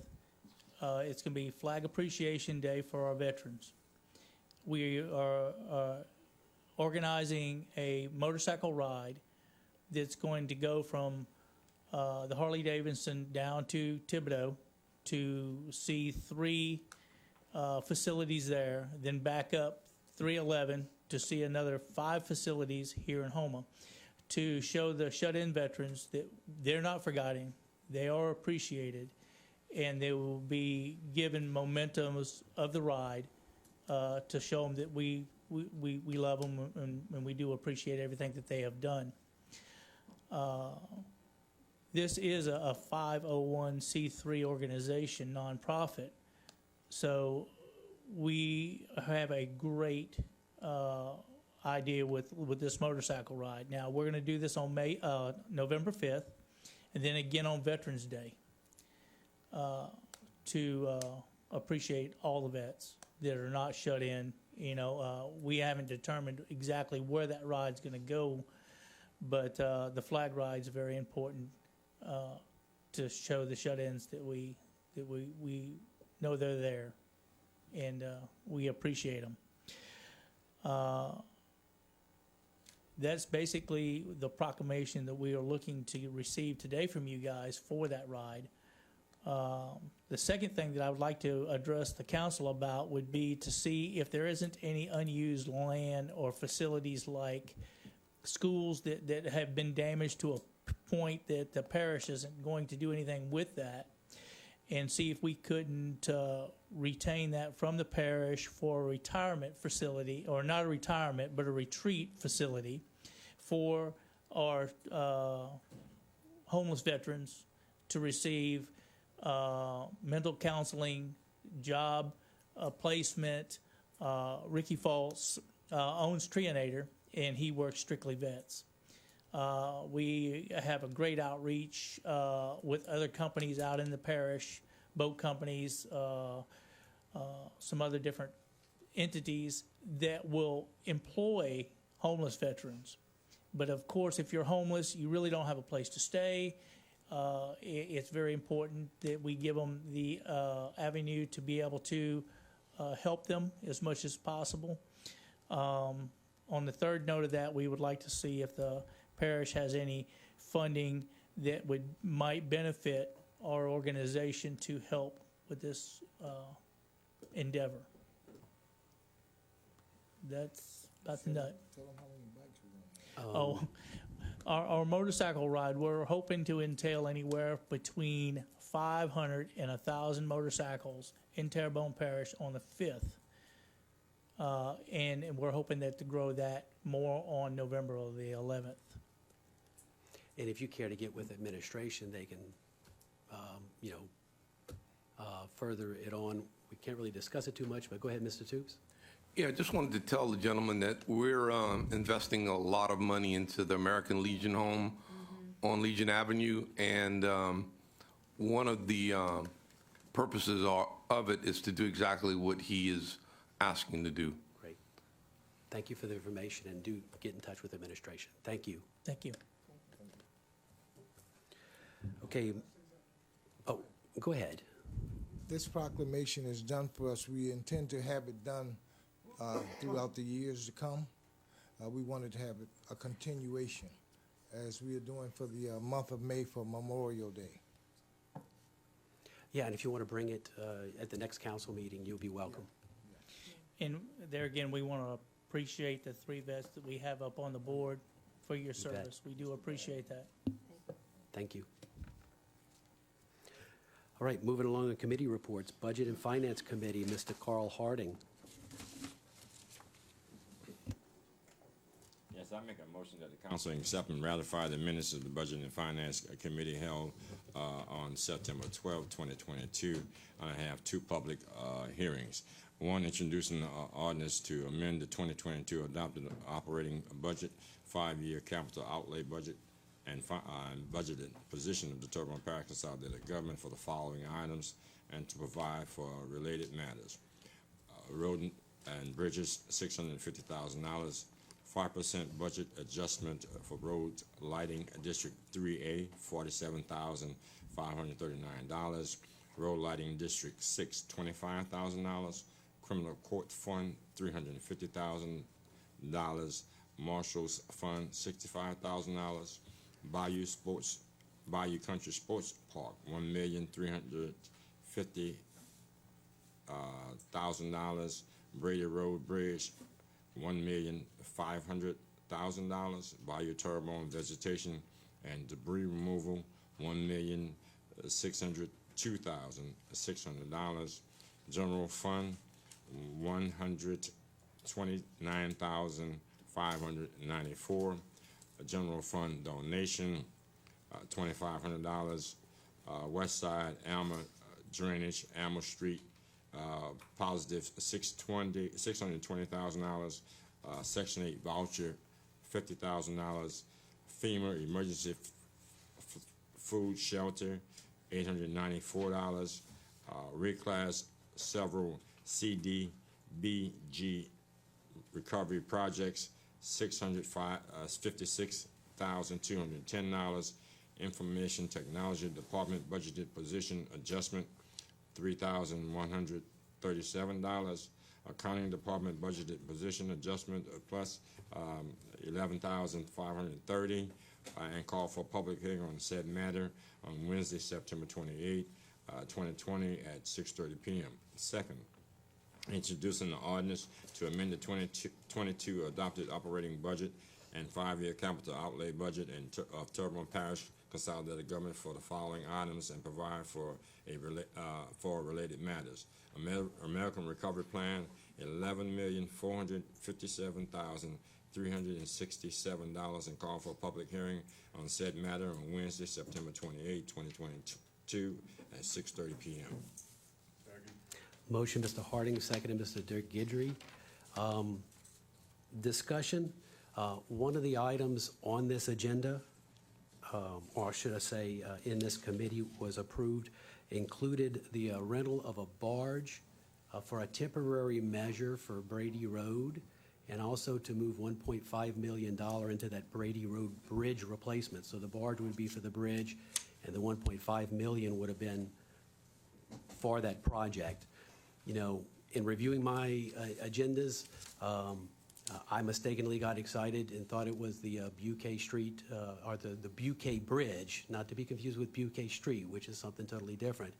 it's going to be Flag Appreciation Day for our veterans. We are organizing a motorcycle ride that's going to go from the Harley-Davidson down to Thibodaux to see 3 facilities there, then back up 311 to see another 5 facilities here in Houma to show the shut-in veterans that they're not forgotten, they are appreciated, and they will be given momentums of the ride to show them that we love them and we do appreciate everything that they have done. This is a 501c3 organization, nonprofit, so we have a great idea with this motorcycle ride. Now we're going to do this on November 5th, and then again on Veterans Day to appreciate all the vets that are not shut in. You know, we haven't determined exactly where that ride's going to go, but the flag ride's very important to show the shut-ins that we know they're there, and we appreciate them. That's basically the proclamation that we are looking to receive today from you guys for that ride. The second thing that I would like to address the council about would be to see if there isn't any unused land or facilities like schools that have been damaged to a point that the parish isn't going to do anything with that, and see if we couldn't retain that from the parish for a retirement facility, or not a retirement, but a retreat facility for our homeless veterans to receive mental counseling, job placement. Ricky Falls owns Trianator, and he works strictly vets. We have a great outreach with other companies out in the parish, boat companies, some other different entities that will employ homeless veterans. But of course, if you're homeless, you really don't have a place to stay. It's very important that we give them the avenue to be able to help them as much as possible. On the third note of that, we would like to see if the parish has any funding that might benefit our organization to help with this endeavor. That's about the nut. Tell them how many bikes we're going to have. Our motorcycle ride, we're hoping to entail anywhere between 500 and 1,000 motorcycles in Terrebonne Parish on the 5th. And we're hoping that to grow that more on November the 11th. And if you care to get with administration, they can, further it on. We can't really discuss it too much, but go ahead, Mr. Toops. Yeah, I just wanted to tell the gentleman that we're investing a lot of money into the American Legion home on Legion Avenue, and one of the purposes of it is to do exactly what he is asking to do. Great. Thank you for the information, and do get in touch with administration. Thank you. Thank you. Okay. Oh, go ahead. This proclamation is done for us. We intend to have it done throughout the years to come. We wanted to have a continuation as we are doing for the month of May for Memorial Day. Yeah, and if you want to bring it at the next council meeting, you'll be welcome. And there again, we want to appreciate the 3 vets that we have up on the board for your service. We do appreciate that. Thank you. All right, moving along to committee reports. Budget and Finance Committee, Mr. Carl Harding. Yes, I make a motion that the council accept and ratify the minutes of the Budget and Finance Committee held on September 12, 2022. And I have 2 public hearings. One, introducing the ordinance to amend the 2022 adopted operating budget, 5-year capital outlay budget, and budgeted position of the Terrebonne Parish Consolidated Government for the following items, and to provide for related matters. Road and bridges, $650,000. 5% budget adjustment for roads lighting District 3A, $47,539. Road lighting District 6, $25,000. Criminal Court Fund, $350,000. Marshals Fund, $65,000. Bayou Country Sports Park, $1,350,000. Brady Road Bridge, $1,500,000. Bayou Terrebonne Vegetation and Debris Removal, $1,602,600. General Fund, $129,594. General Fund donation, $2,500. West Side Alma Drainage, Alma Street, positive $620,000. Section 8 voucher, $50,000. FEMA Emergency Food Shelter, $894. Reclass several CDBG recovery projects, $56,210. Information Technology Department budgeted position adjustment, $3,137. Accounting Department budgeted position adjustment plus $11,530, and call for public hearing on said matter on Wednesday, September 28, 2020 at 6:30 p.m. Second, introducing the ordinance to amend the 2022 adopted operating budget and 5-year capital outlay budget of Terrebonne Parish Consolidated Government for the following items, and provide for related matters. American Recovery Plan, $11,457,300. $367 and call for a public hearing on said matter on Wednesday, September 28, 2022 at 6:30 p.m. Motion, Mr. Harding, seconded, Mr. Dirk Gidry. Discussion. One of the items on this agenda, or should I say in this committee, was approved, included the rental of a barge for a temporary measure for Brady Road, and also to move $1.5 million into that Brady Road bridge replacement. So the barge would be for the bridge, and the $1.5 million would have been for that project. You know, in reviewing my agendas, I mistakenly got excited and thought it was the Buquet Street, or the Buquet Bridge, not to be confused with Buquet Street, which is something totally different.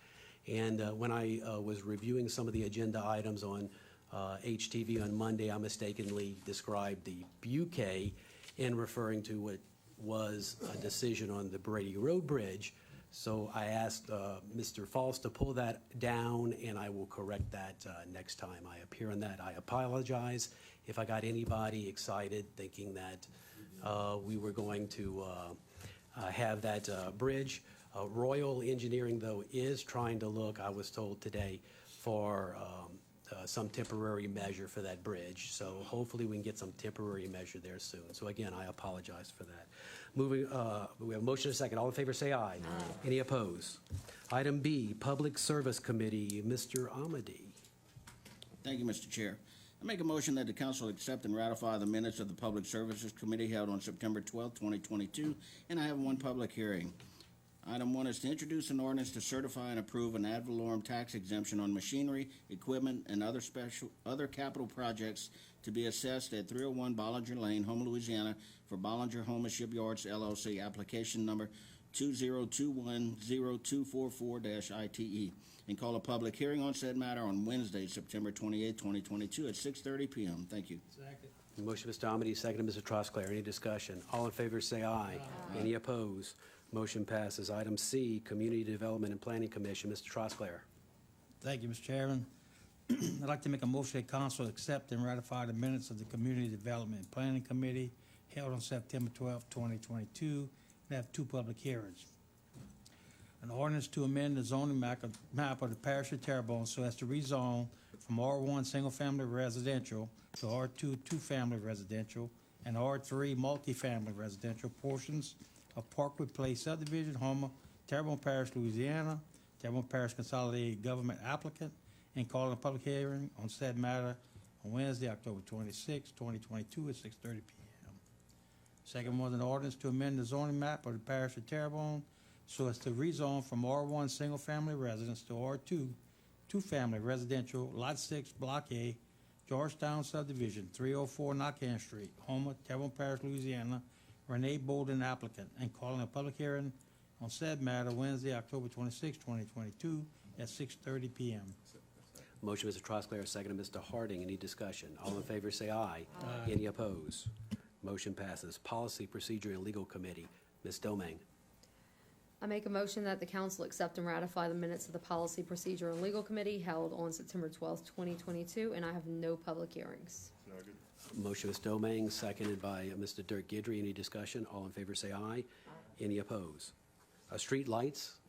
And when I was reviewing some of the agenda items on HTV on Monday, I mistakenly described the Buquet in referring to what was a decision on the Brady Road Bridge. So I asked Mr. Falls to pull that down, and I will correct that next time I appear on that. I apologize if I got anybody excited thinking that we were going to have that bridge. Royal Engineering, though, is trying to look, I was told today, for some temporary measure for that bridge. So hopefully we can get some temporary measure there soon. So again, I apologize for that. Moving, we have a motion and a second. All in favor say aye. Aye. Any opposed? Item B, Public Service Committee, Mr. Amady. Thank you, Mr. Chair. I make a motion that the council accept and ratify the minutes of the Public Services Committee held on September 12, 2022, and I have one public hearing. Item 1 is to introduce an ordinance to certify and approve an ad valorem tax exemption on machinery, equipment, and other capital projects to be assessed at 301 Bollinger Lane, Houma, Louisiana, for Bollinger Houma Shipyards, LLC, application number 20210244-ITE, and call a public hearing on said matter on Wednesday, September 28, 2022, at 6:30 p.m. Thank you. Second. Motion, Mr. Amady, second, Mr. Trosclair. Any discussion? All in favor say aye. Any opposed? Motion passes. Item C, Community Development and Planning Commission, Mr. Trosclair. Thank you, Mr. Chairman. I'd like to make a motion that council accept and ratify the minutes of the Community Development and Planning Committee held on September 12, 2022, and have two public hearings. An ordinance to amend the zoning map of the parish of Terrebonne so as to rezone from R1 single-family residential to R2 two-family residential and R3 multifamily residential portions of Parkwood Place subdivision, Houma, Terrebonne Parish, Louisiana, Terrebonne Parish Consolidated Government applicant, and calling a public hearing on said matter on Wednesday, October 26, 2022 at 6:30 p.m. Second was an ordinance to amend the zoning map of the parish of Terrebonne so as to rezone from R1 single-family residence to R2 two-family residential, Lot 6, Block A, Georgetown subdivision, 304 Knockan Street, Houma, Terrebonne Parish, Louisiana, Renee Bolden applicant, and calling a public hearing on said matter Wednesday, October 26, 2022 at 6:30 p.m. Motion, Mr. Trosclair, second, Mr. Harding. Any discussion? All in favor say aye. Aye. Any opposed? Motion passes. Policy, Procedure, and Legal Committee, Ms. Domingue. I make a motion that the council accept and ratify the minutes of the Policy, Procedure, and Legal Committee held on September 12th, 2022, and I have no public hearings. Motion, Ms. Domingue, seconded by Mr. Dirk Gidry. Any discussion? All in favor say aye. Any opposed? Street lights?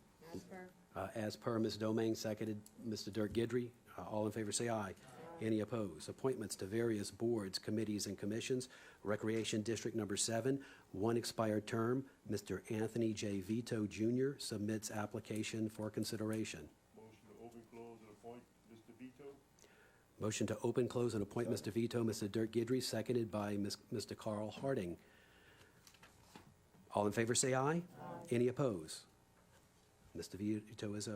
As per Ms. Domingue, seconded Mr. Dirk Gidry. All in favor say aye. Any opposed? Appointments to various boards, committees, and commissions. Recreation District Number 7, one expired term. Mr. Anthony J. Vito Jr. submits application for consideration. Motion to open, close, and appoint Mr. Vito, Mr. Dirk Gidry, seconded by Mr. Carl Harding. All in favor say aye. Any opposed? Mr. Vito is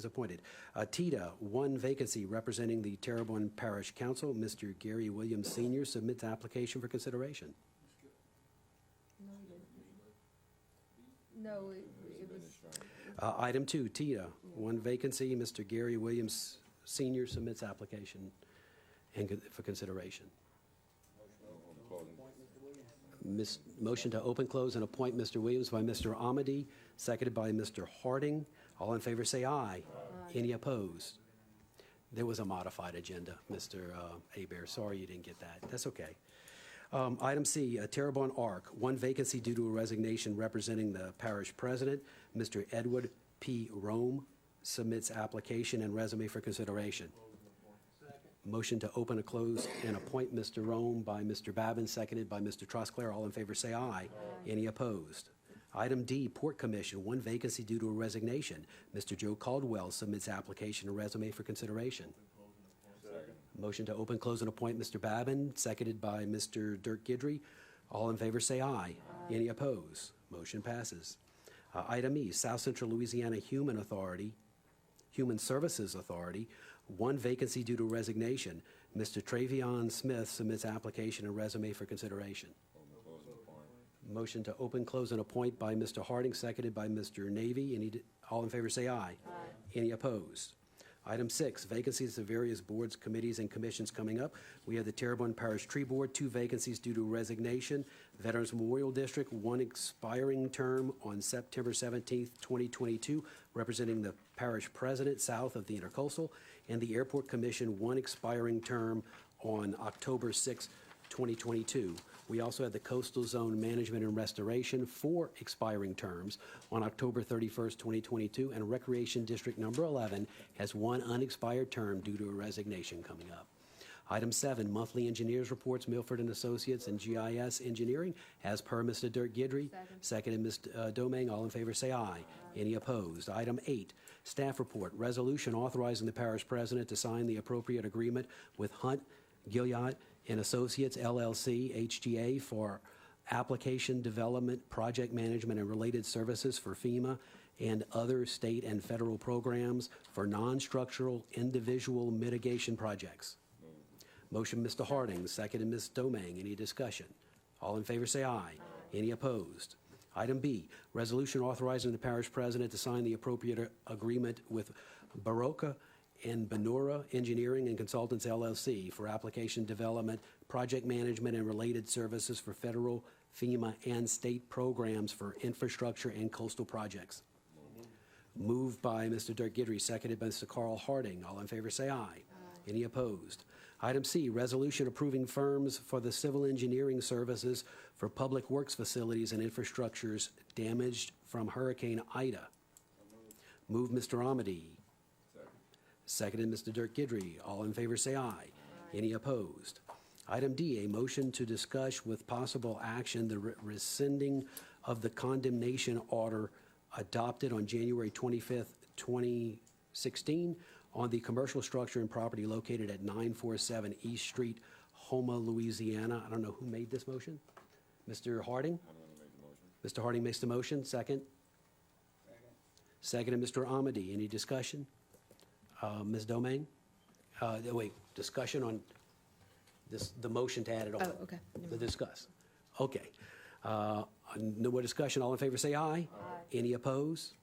appointed. TITA, one vacancy representing the Terrebonne Parish Council. Mr. Gary Williams Sr. submits application for consideration. No, it was. Item 2, TITA, one vacancy. Mr. Gary Williams Sr. submits application for consideration. Motion to open, close, and appoint Mr. Williams by Mr. Amady, seconded by Mr. Harding. All in favor say aye. Aye. Any opposed? There was a modified agenda, Mr. Hebert. Sorry you didn't get that. That's okay. Item C, Terrebonne Arc, one vacancy due to a resignation representing the parish president. Mr. Edward P. Rome submits application and resume for consideration. Motion to open, a close, and appoint Mr. Rome by Mr. Babin, seconded by Mr. Trosclair. All in favor say aye. Any opposed? Item D, Port Commission, one vacancy due to a resignation. Mr. Joe Caldwell submits application and resume for consideration. Motion to open, close, and appoint Mr. Babin, seconded by Mr. Dirk Gidry. All in favor say aye. Any opposed? Motion passes. Item E, South Central Louisiana Human Services Authority, one vacancy due to resignation. Mr. Travion Smith submits application and resume for consideration. Motion to open, close, and appoint by Mr. Harding, seconded by Mr. Navy. All in favor say aye. Any opposed? Item 6, vacancies of various boards, committees, and commissions coming up. We have the Terrebonne Parish Tree Board, 2 vacancies due to resignation. Veterans Memorial District, 1 expiring term on September 17th, 2022, representing the parish president south of the Intercoastal. And the Airport Commission, 1 expiring term on October 6th, 2022. We also had the Coastal Zone Management and Restoration, 4 expiring terms on October 31st, 2022, and Recreation District Number 11 has 1 unexpired term due to a resignation coming up. Item 7, monthly engineers reports, Milford and Associates and GIS Engineering, as per Mr. Dirk Gidry. Seconded Ms. Domingue. All in favor say aye. Any opposed? Item 8, staff report, resolution authorizing the parish president to sign the appropriate agreement with Hunt, Gilliard, and Associates, LLC, HGA, for application development, project management, and related services for FEMA and other state and federal programs for non-structural individual mitigation projects. Motion, Mr. Harding, seconded Ms. Domingue. Any discussion? All in favor say aye. Any opposed? Item B, resolution authorizing the parish president to sign the appropriate agreement with Baroka and Benura Engineering and Consultants, LLC, for application development, project management, and related services for federal, FEMA, and state programs for infrastructure and coastal projects. Moved by Mr. Dirk Gidry, seconded by Mr. Carl Harding. All in favor say aye. Any opposed? Item C, resolution approving firms for the civil engineering services for public works facilities and infrastructures damaged from Hurricane Ida. Moved Mr. Amity. Seconded Mr. Dirk Gidry. All in favor say aye. Any opposed? Item D, a motion to discuss with possible action the rescinding of the condemnation order adopted on January 25th, 2016 on the commercial structure and property located at 947 East Street, Houma, Louisiana. I don't know who made this motion. Mr. Harding? I'm going to make the motion. Mr. Harding makes the motion. Second? Seconded Mr. Amity. Any discussion? Ms. Domingue? Wait, discussion on this, the motion to add it on. Oh, okay. To discuss. Okay. No more discussion. All in favor say aye. Aye. Any opposed?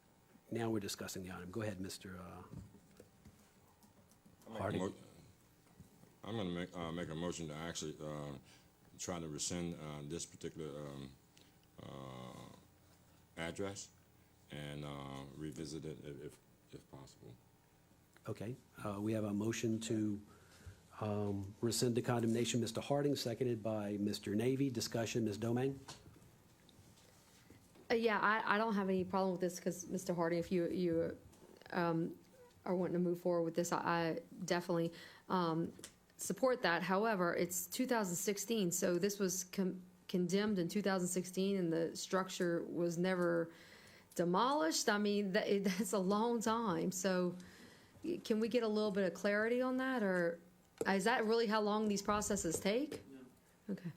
Now we're discussing the item. Go ahead, Mr. Harding. I'm going to make a motion to actually try to rescind this particular address and revisit it if possible. Okay. We have a motion to rescind the condemnation. Mr. Harding, seconded by Mr. Navy. Discussion, Ms. Domingue? Yeah, I don't have any problem with this because, Mr. Harding, if you are wanting to move forward with this, I definitely support that. However, it's 2016, so this was condemned in 2016, and the structure was never demolished. I mean, that's a long time. So can we get a little bit of clarity on that, or is that really how long these processes take? No. Okay.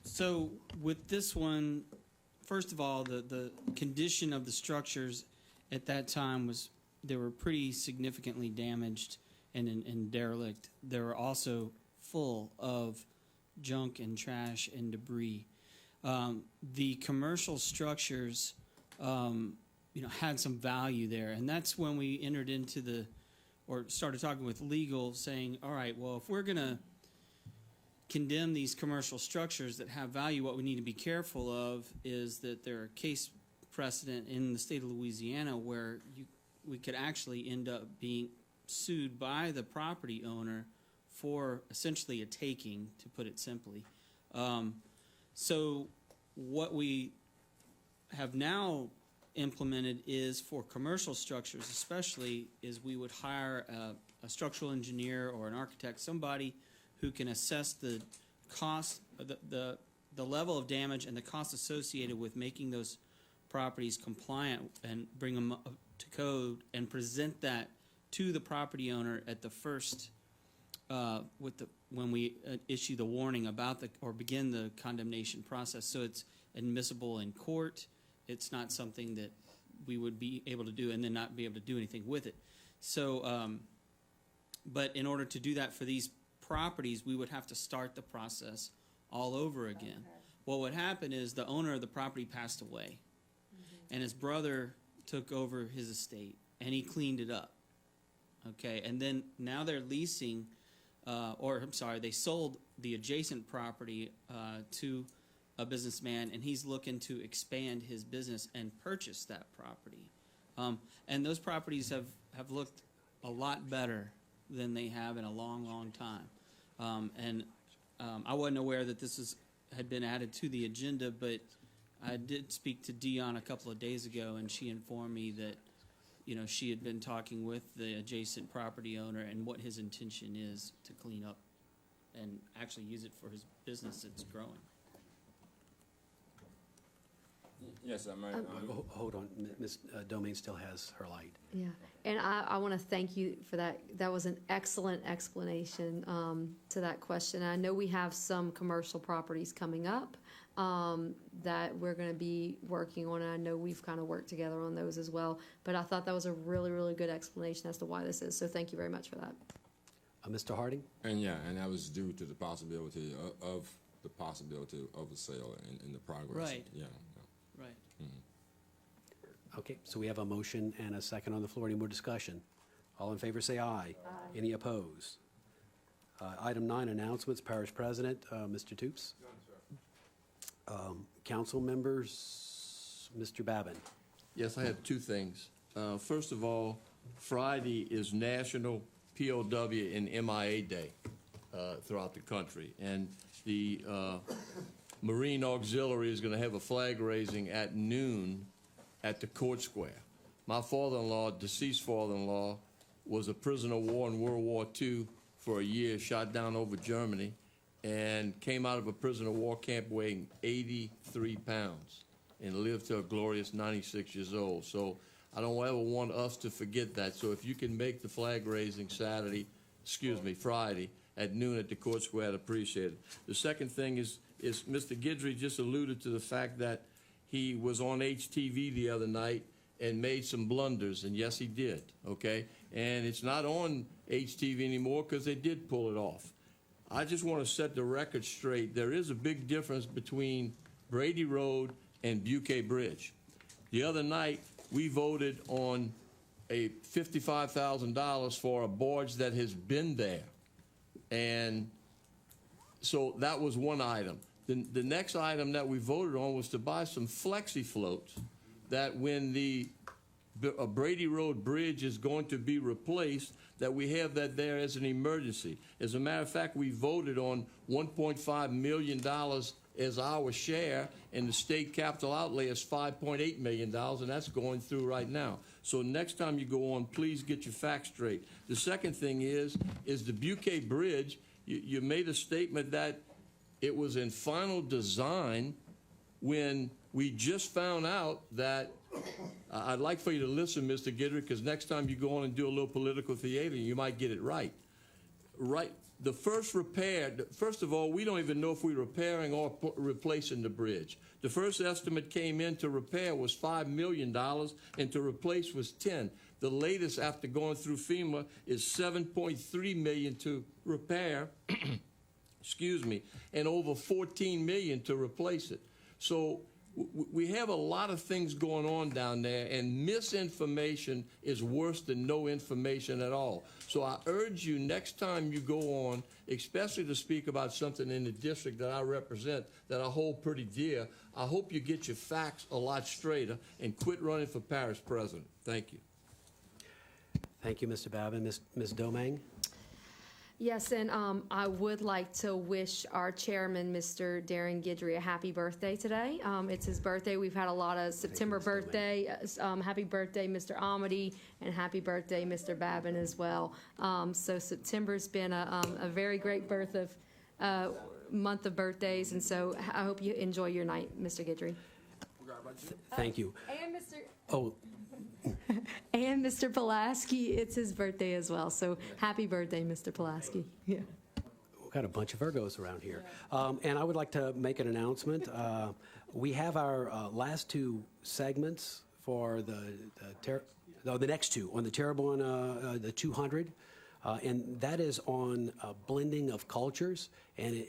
So with this one, first of all, the condition of the structures at that time was they were pretty significantly damaged and derelict. They were also full of junk and trash and debris. The commercial structures, had some value there, and that's when we entered into started talking with legal, saying, all right, well, if we're going to condemn these commercial structures that have value, what we need to be careful of is that there are case precedent in the state of Louisiana where we could actually end up being sued by the property owner for essentially a taking, to put it simply. So what we have now implemented is for commercial structures especially is we would hire a structural engineer or an architect, somebody who can assess the cost, the level of damage and the cost associated with making those properties compliant and bring them up to code and present that to the property owner at the first when we issue the warning about or begin the condemnation process. So it's admissible in court. It's not something that we would be able to do and then not be able to do anything with it. So, but in order to do that for these properties, we would have to start the process all over again. Okay. What would happen is the owner of the property passed away, and his brother took over his estate, and he cleaned it up. Okay, and then now they're leasing, they sold the adjacent property to a businessman, and he's looking to expand his business and purchase that property. And those properties have looked a lot better than they have in a long, long time. I wasn't aware that this had been added to the agenda, but I did speak to Dion a couple of days ago, and she informed me that she had been talking with the adjacent property owner and what his intention is to clean up and actually use it for his business that's growing. Yes, I might. Hold on, Ms. Domain still has her light. Yeah, and I want to thank you for that. That was an excellent explanation to that question. I know we have some commercial properties coming up that we're going to be working on, and I know we've kind of worked together on those as well. But I thought that was a really, really good explanation as to why this is. So thank you very much for that. Mr. Harding? And that was due to the possibility of a sale in the progress. Right. Yeah. Right. Mm-hmm. Okay, so we have a motion and a second on the floor. Any more discussion? All in favor say aye. Aye. Any opposed? Item 9, announcements. Parish President, Mr. Toops. Council members, Mr. Babin. Yes, I have two things. First of all, Friday is National POW and MIA Day throughout the country. And the Marine Auxiliary is going to have a flag raising at noon at the Court Square. My father-in-law, deceased father-in-law, was a prisoner of war in World War II for a year, shot down over Germany, and came out of a prisoner of war camp weighing 83 pounds and lived to a glorious 96 years old. So I don't ever want us to forget that. So if you can make the flag raising Friday at noon at the Court Square, I'd appreciate it. The second thing is Mr. Guidry just alluded to the fact that he was on HTV the other night and made some blunders, and yes, he did, okay? And it's not on HTV anymore because they did pull it off. I just want to set the record straight. There is a big difference between Brady Road and Buquet Bridge. The other night, we voted on a $55,000 for a barge that has been there. And so that was one item. The next item that we voted on was to buy some flexi floats that when the Brady Road Bridge is going to be replaced, that we have that there as an emergency. As a matter of fact, we voted on $1.5 million as our share, and the state capital outlay is $5.8 million, and that's going through right now. So next time you go on, please get your facts straight. The second thing is the Buquet Bridge. You made a statement that it was in final design when we just found out that I'd like for you to listen, Mr. Guidry, because next time you go on and do a little political theater, you might get it right. Right. The first repair, first of all, we don't even know if we're repairing or replacing the bridge. The first estimate came in to repair was $5 million, and to replace was 10. The latest after going through FEMA is $7.3 million to repair, excuse me, and over $14 million to replace it. So we have a lot of things going on down there, and misinformation is worse than no information at all. So I urge you next time you go on, especially to speak about something in the district that I represent that I hold pretty dear, I hope you get your facts a lot straighter and quit running for parish president. Thank you. Thank you, Mr. Babin. Ms. Domingue? Yes, and I would like to wish our chairman, Mr. Darren Guidry, a happy birthday today. It's his birthday. We've had a lot of September birthday. Happy birthday, Mr. Amity, and happy birthday, Mr. Babin, as well. So September's been a very great month of birthdays, and so I hope you enjoy your night, Mr. Guidry. Thank you. And Mr. Oh, And Mr. Pulaski, it's his birthday as well. So happy birthday, Mr. Pulaski. Yeah. we've got a bunch of Virgos around here. And I would like to make an announcement. We have our last two segments for the next two on the Terrebonne, the 200. And that is on blending of cultures. And,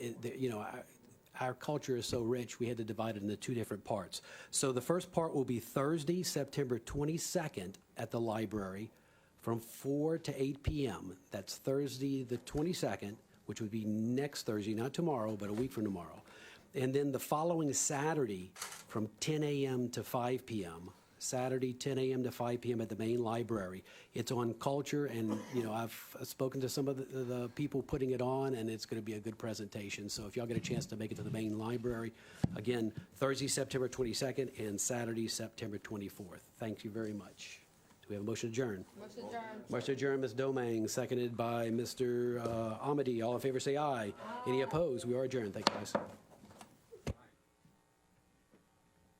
our culture is so rich, we had to divide it into two different parts. So the first part will be Thursday, September 22nd at the library from 4 to 8 p.m. That's Thursday the 22nd, which would be next Thursday, not tomorrow, but a week from tomorrow. And then the following Saturday from 10 a.m. to 5 p.m., Saturday, 10 a.m. to 5 p.m. at the main library. It's on culture, and I've spoken to some of the people putting it on, and it's going to be a good presentation. So if y'all get a chance to make it to the main library, again, Thursday, September 22nd, and Saturday, September 24th. Thank you very much. Do we have a motion to adjourn? Motion adjourned. Motion to adjourn, Ms. Domingue, seconded by Mr. Amity. All in favor say aye. Any opposed? We are adjourned. Thank you, guys.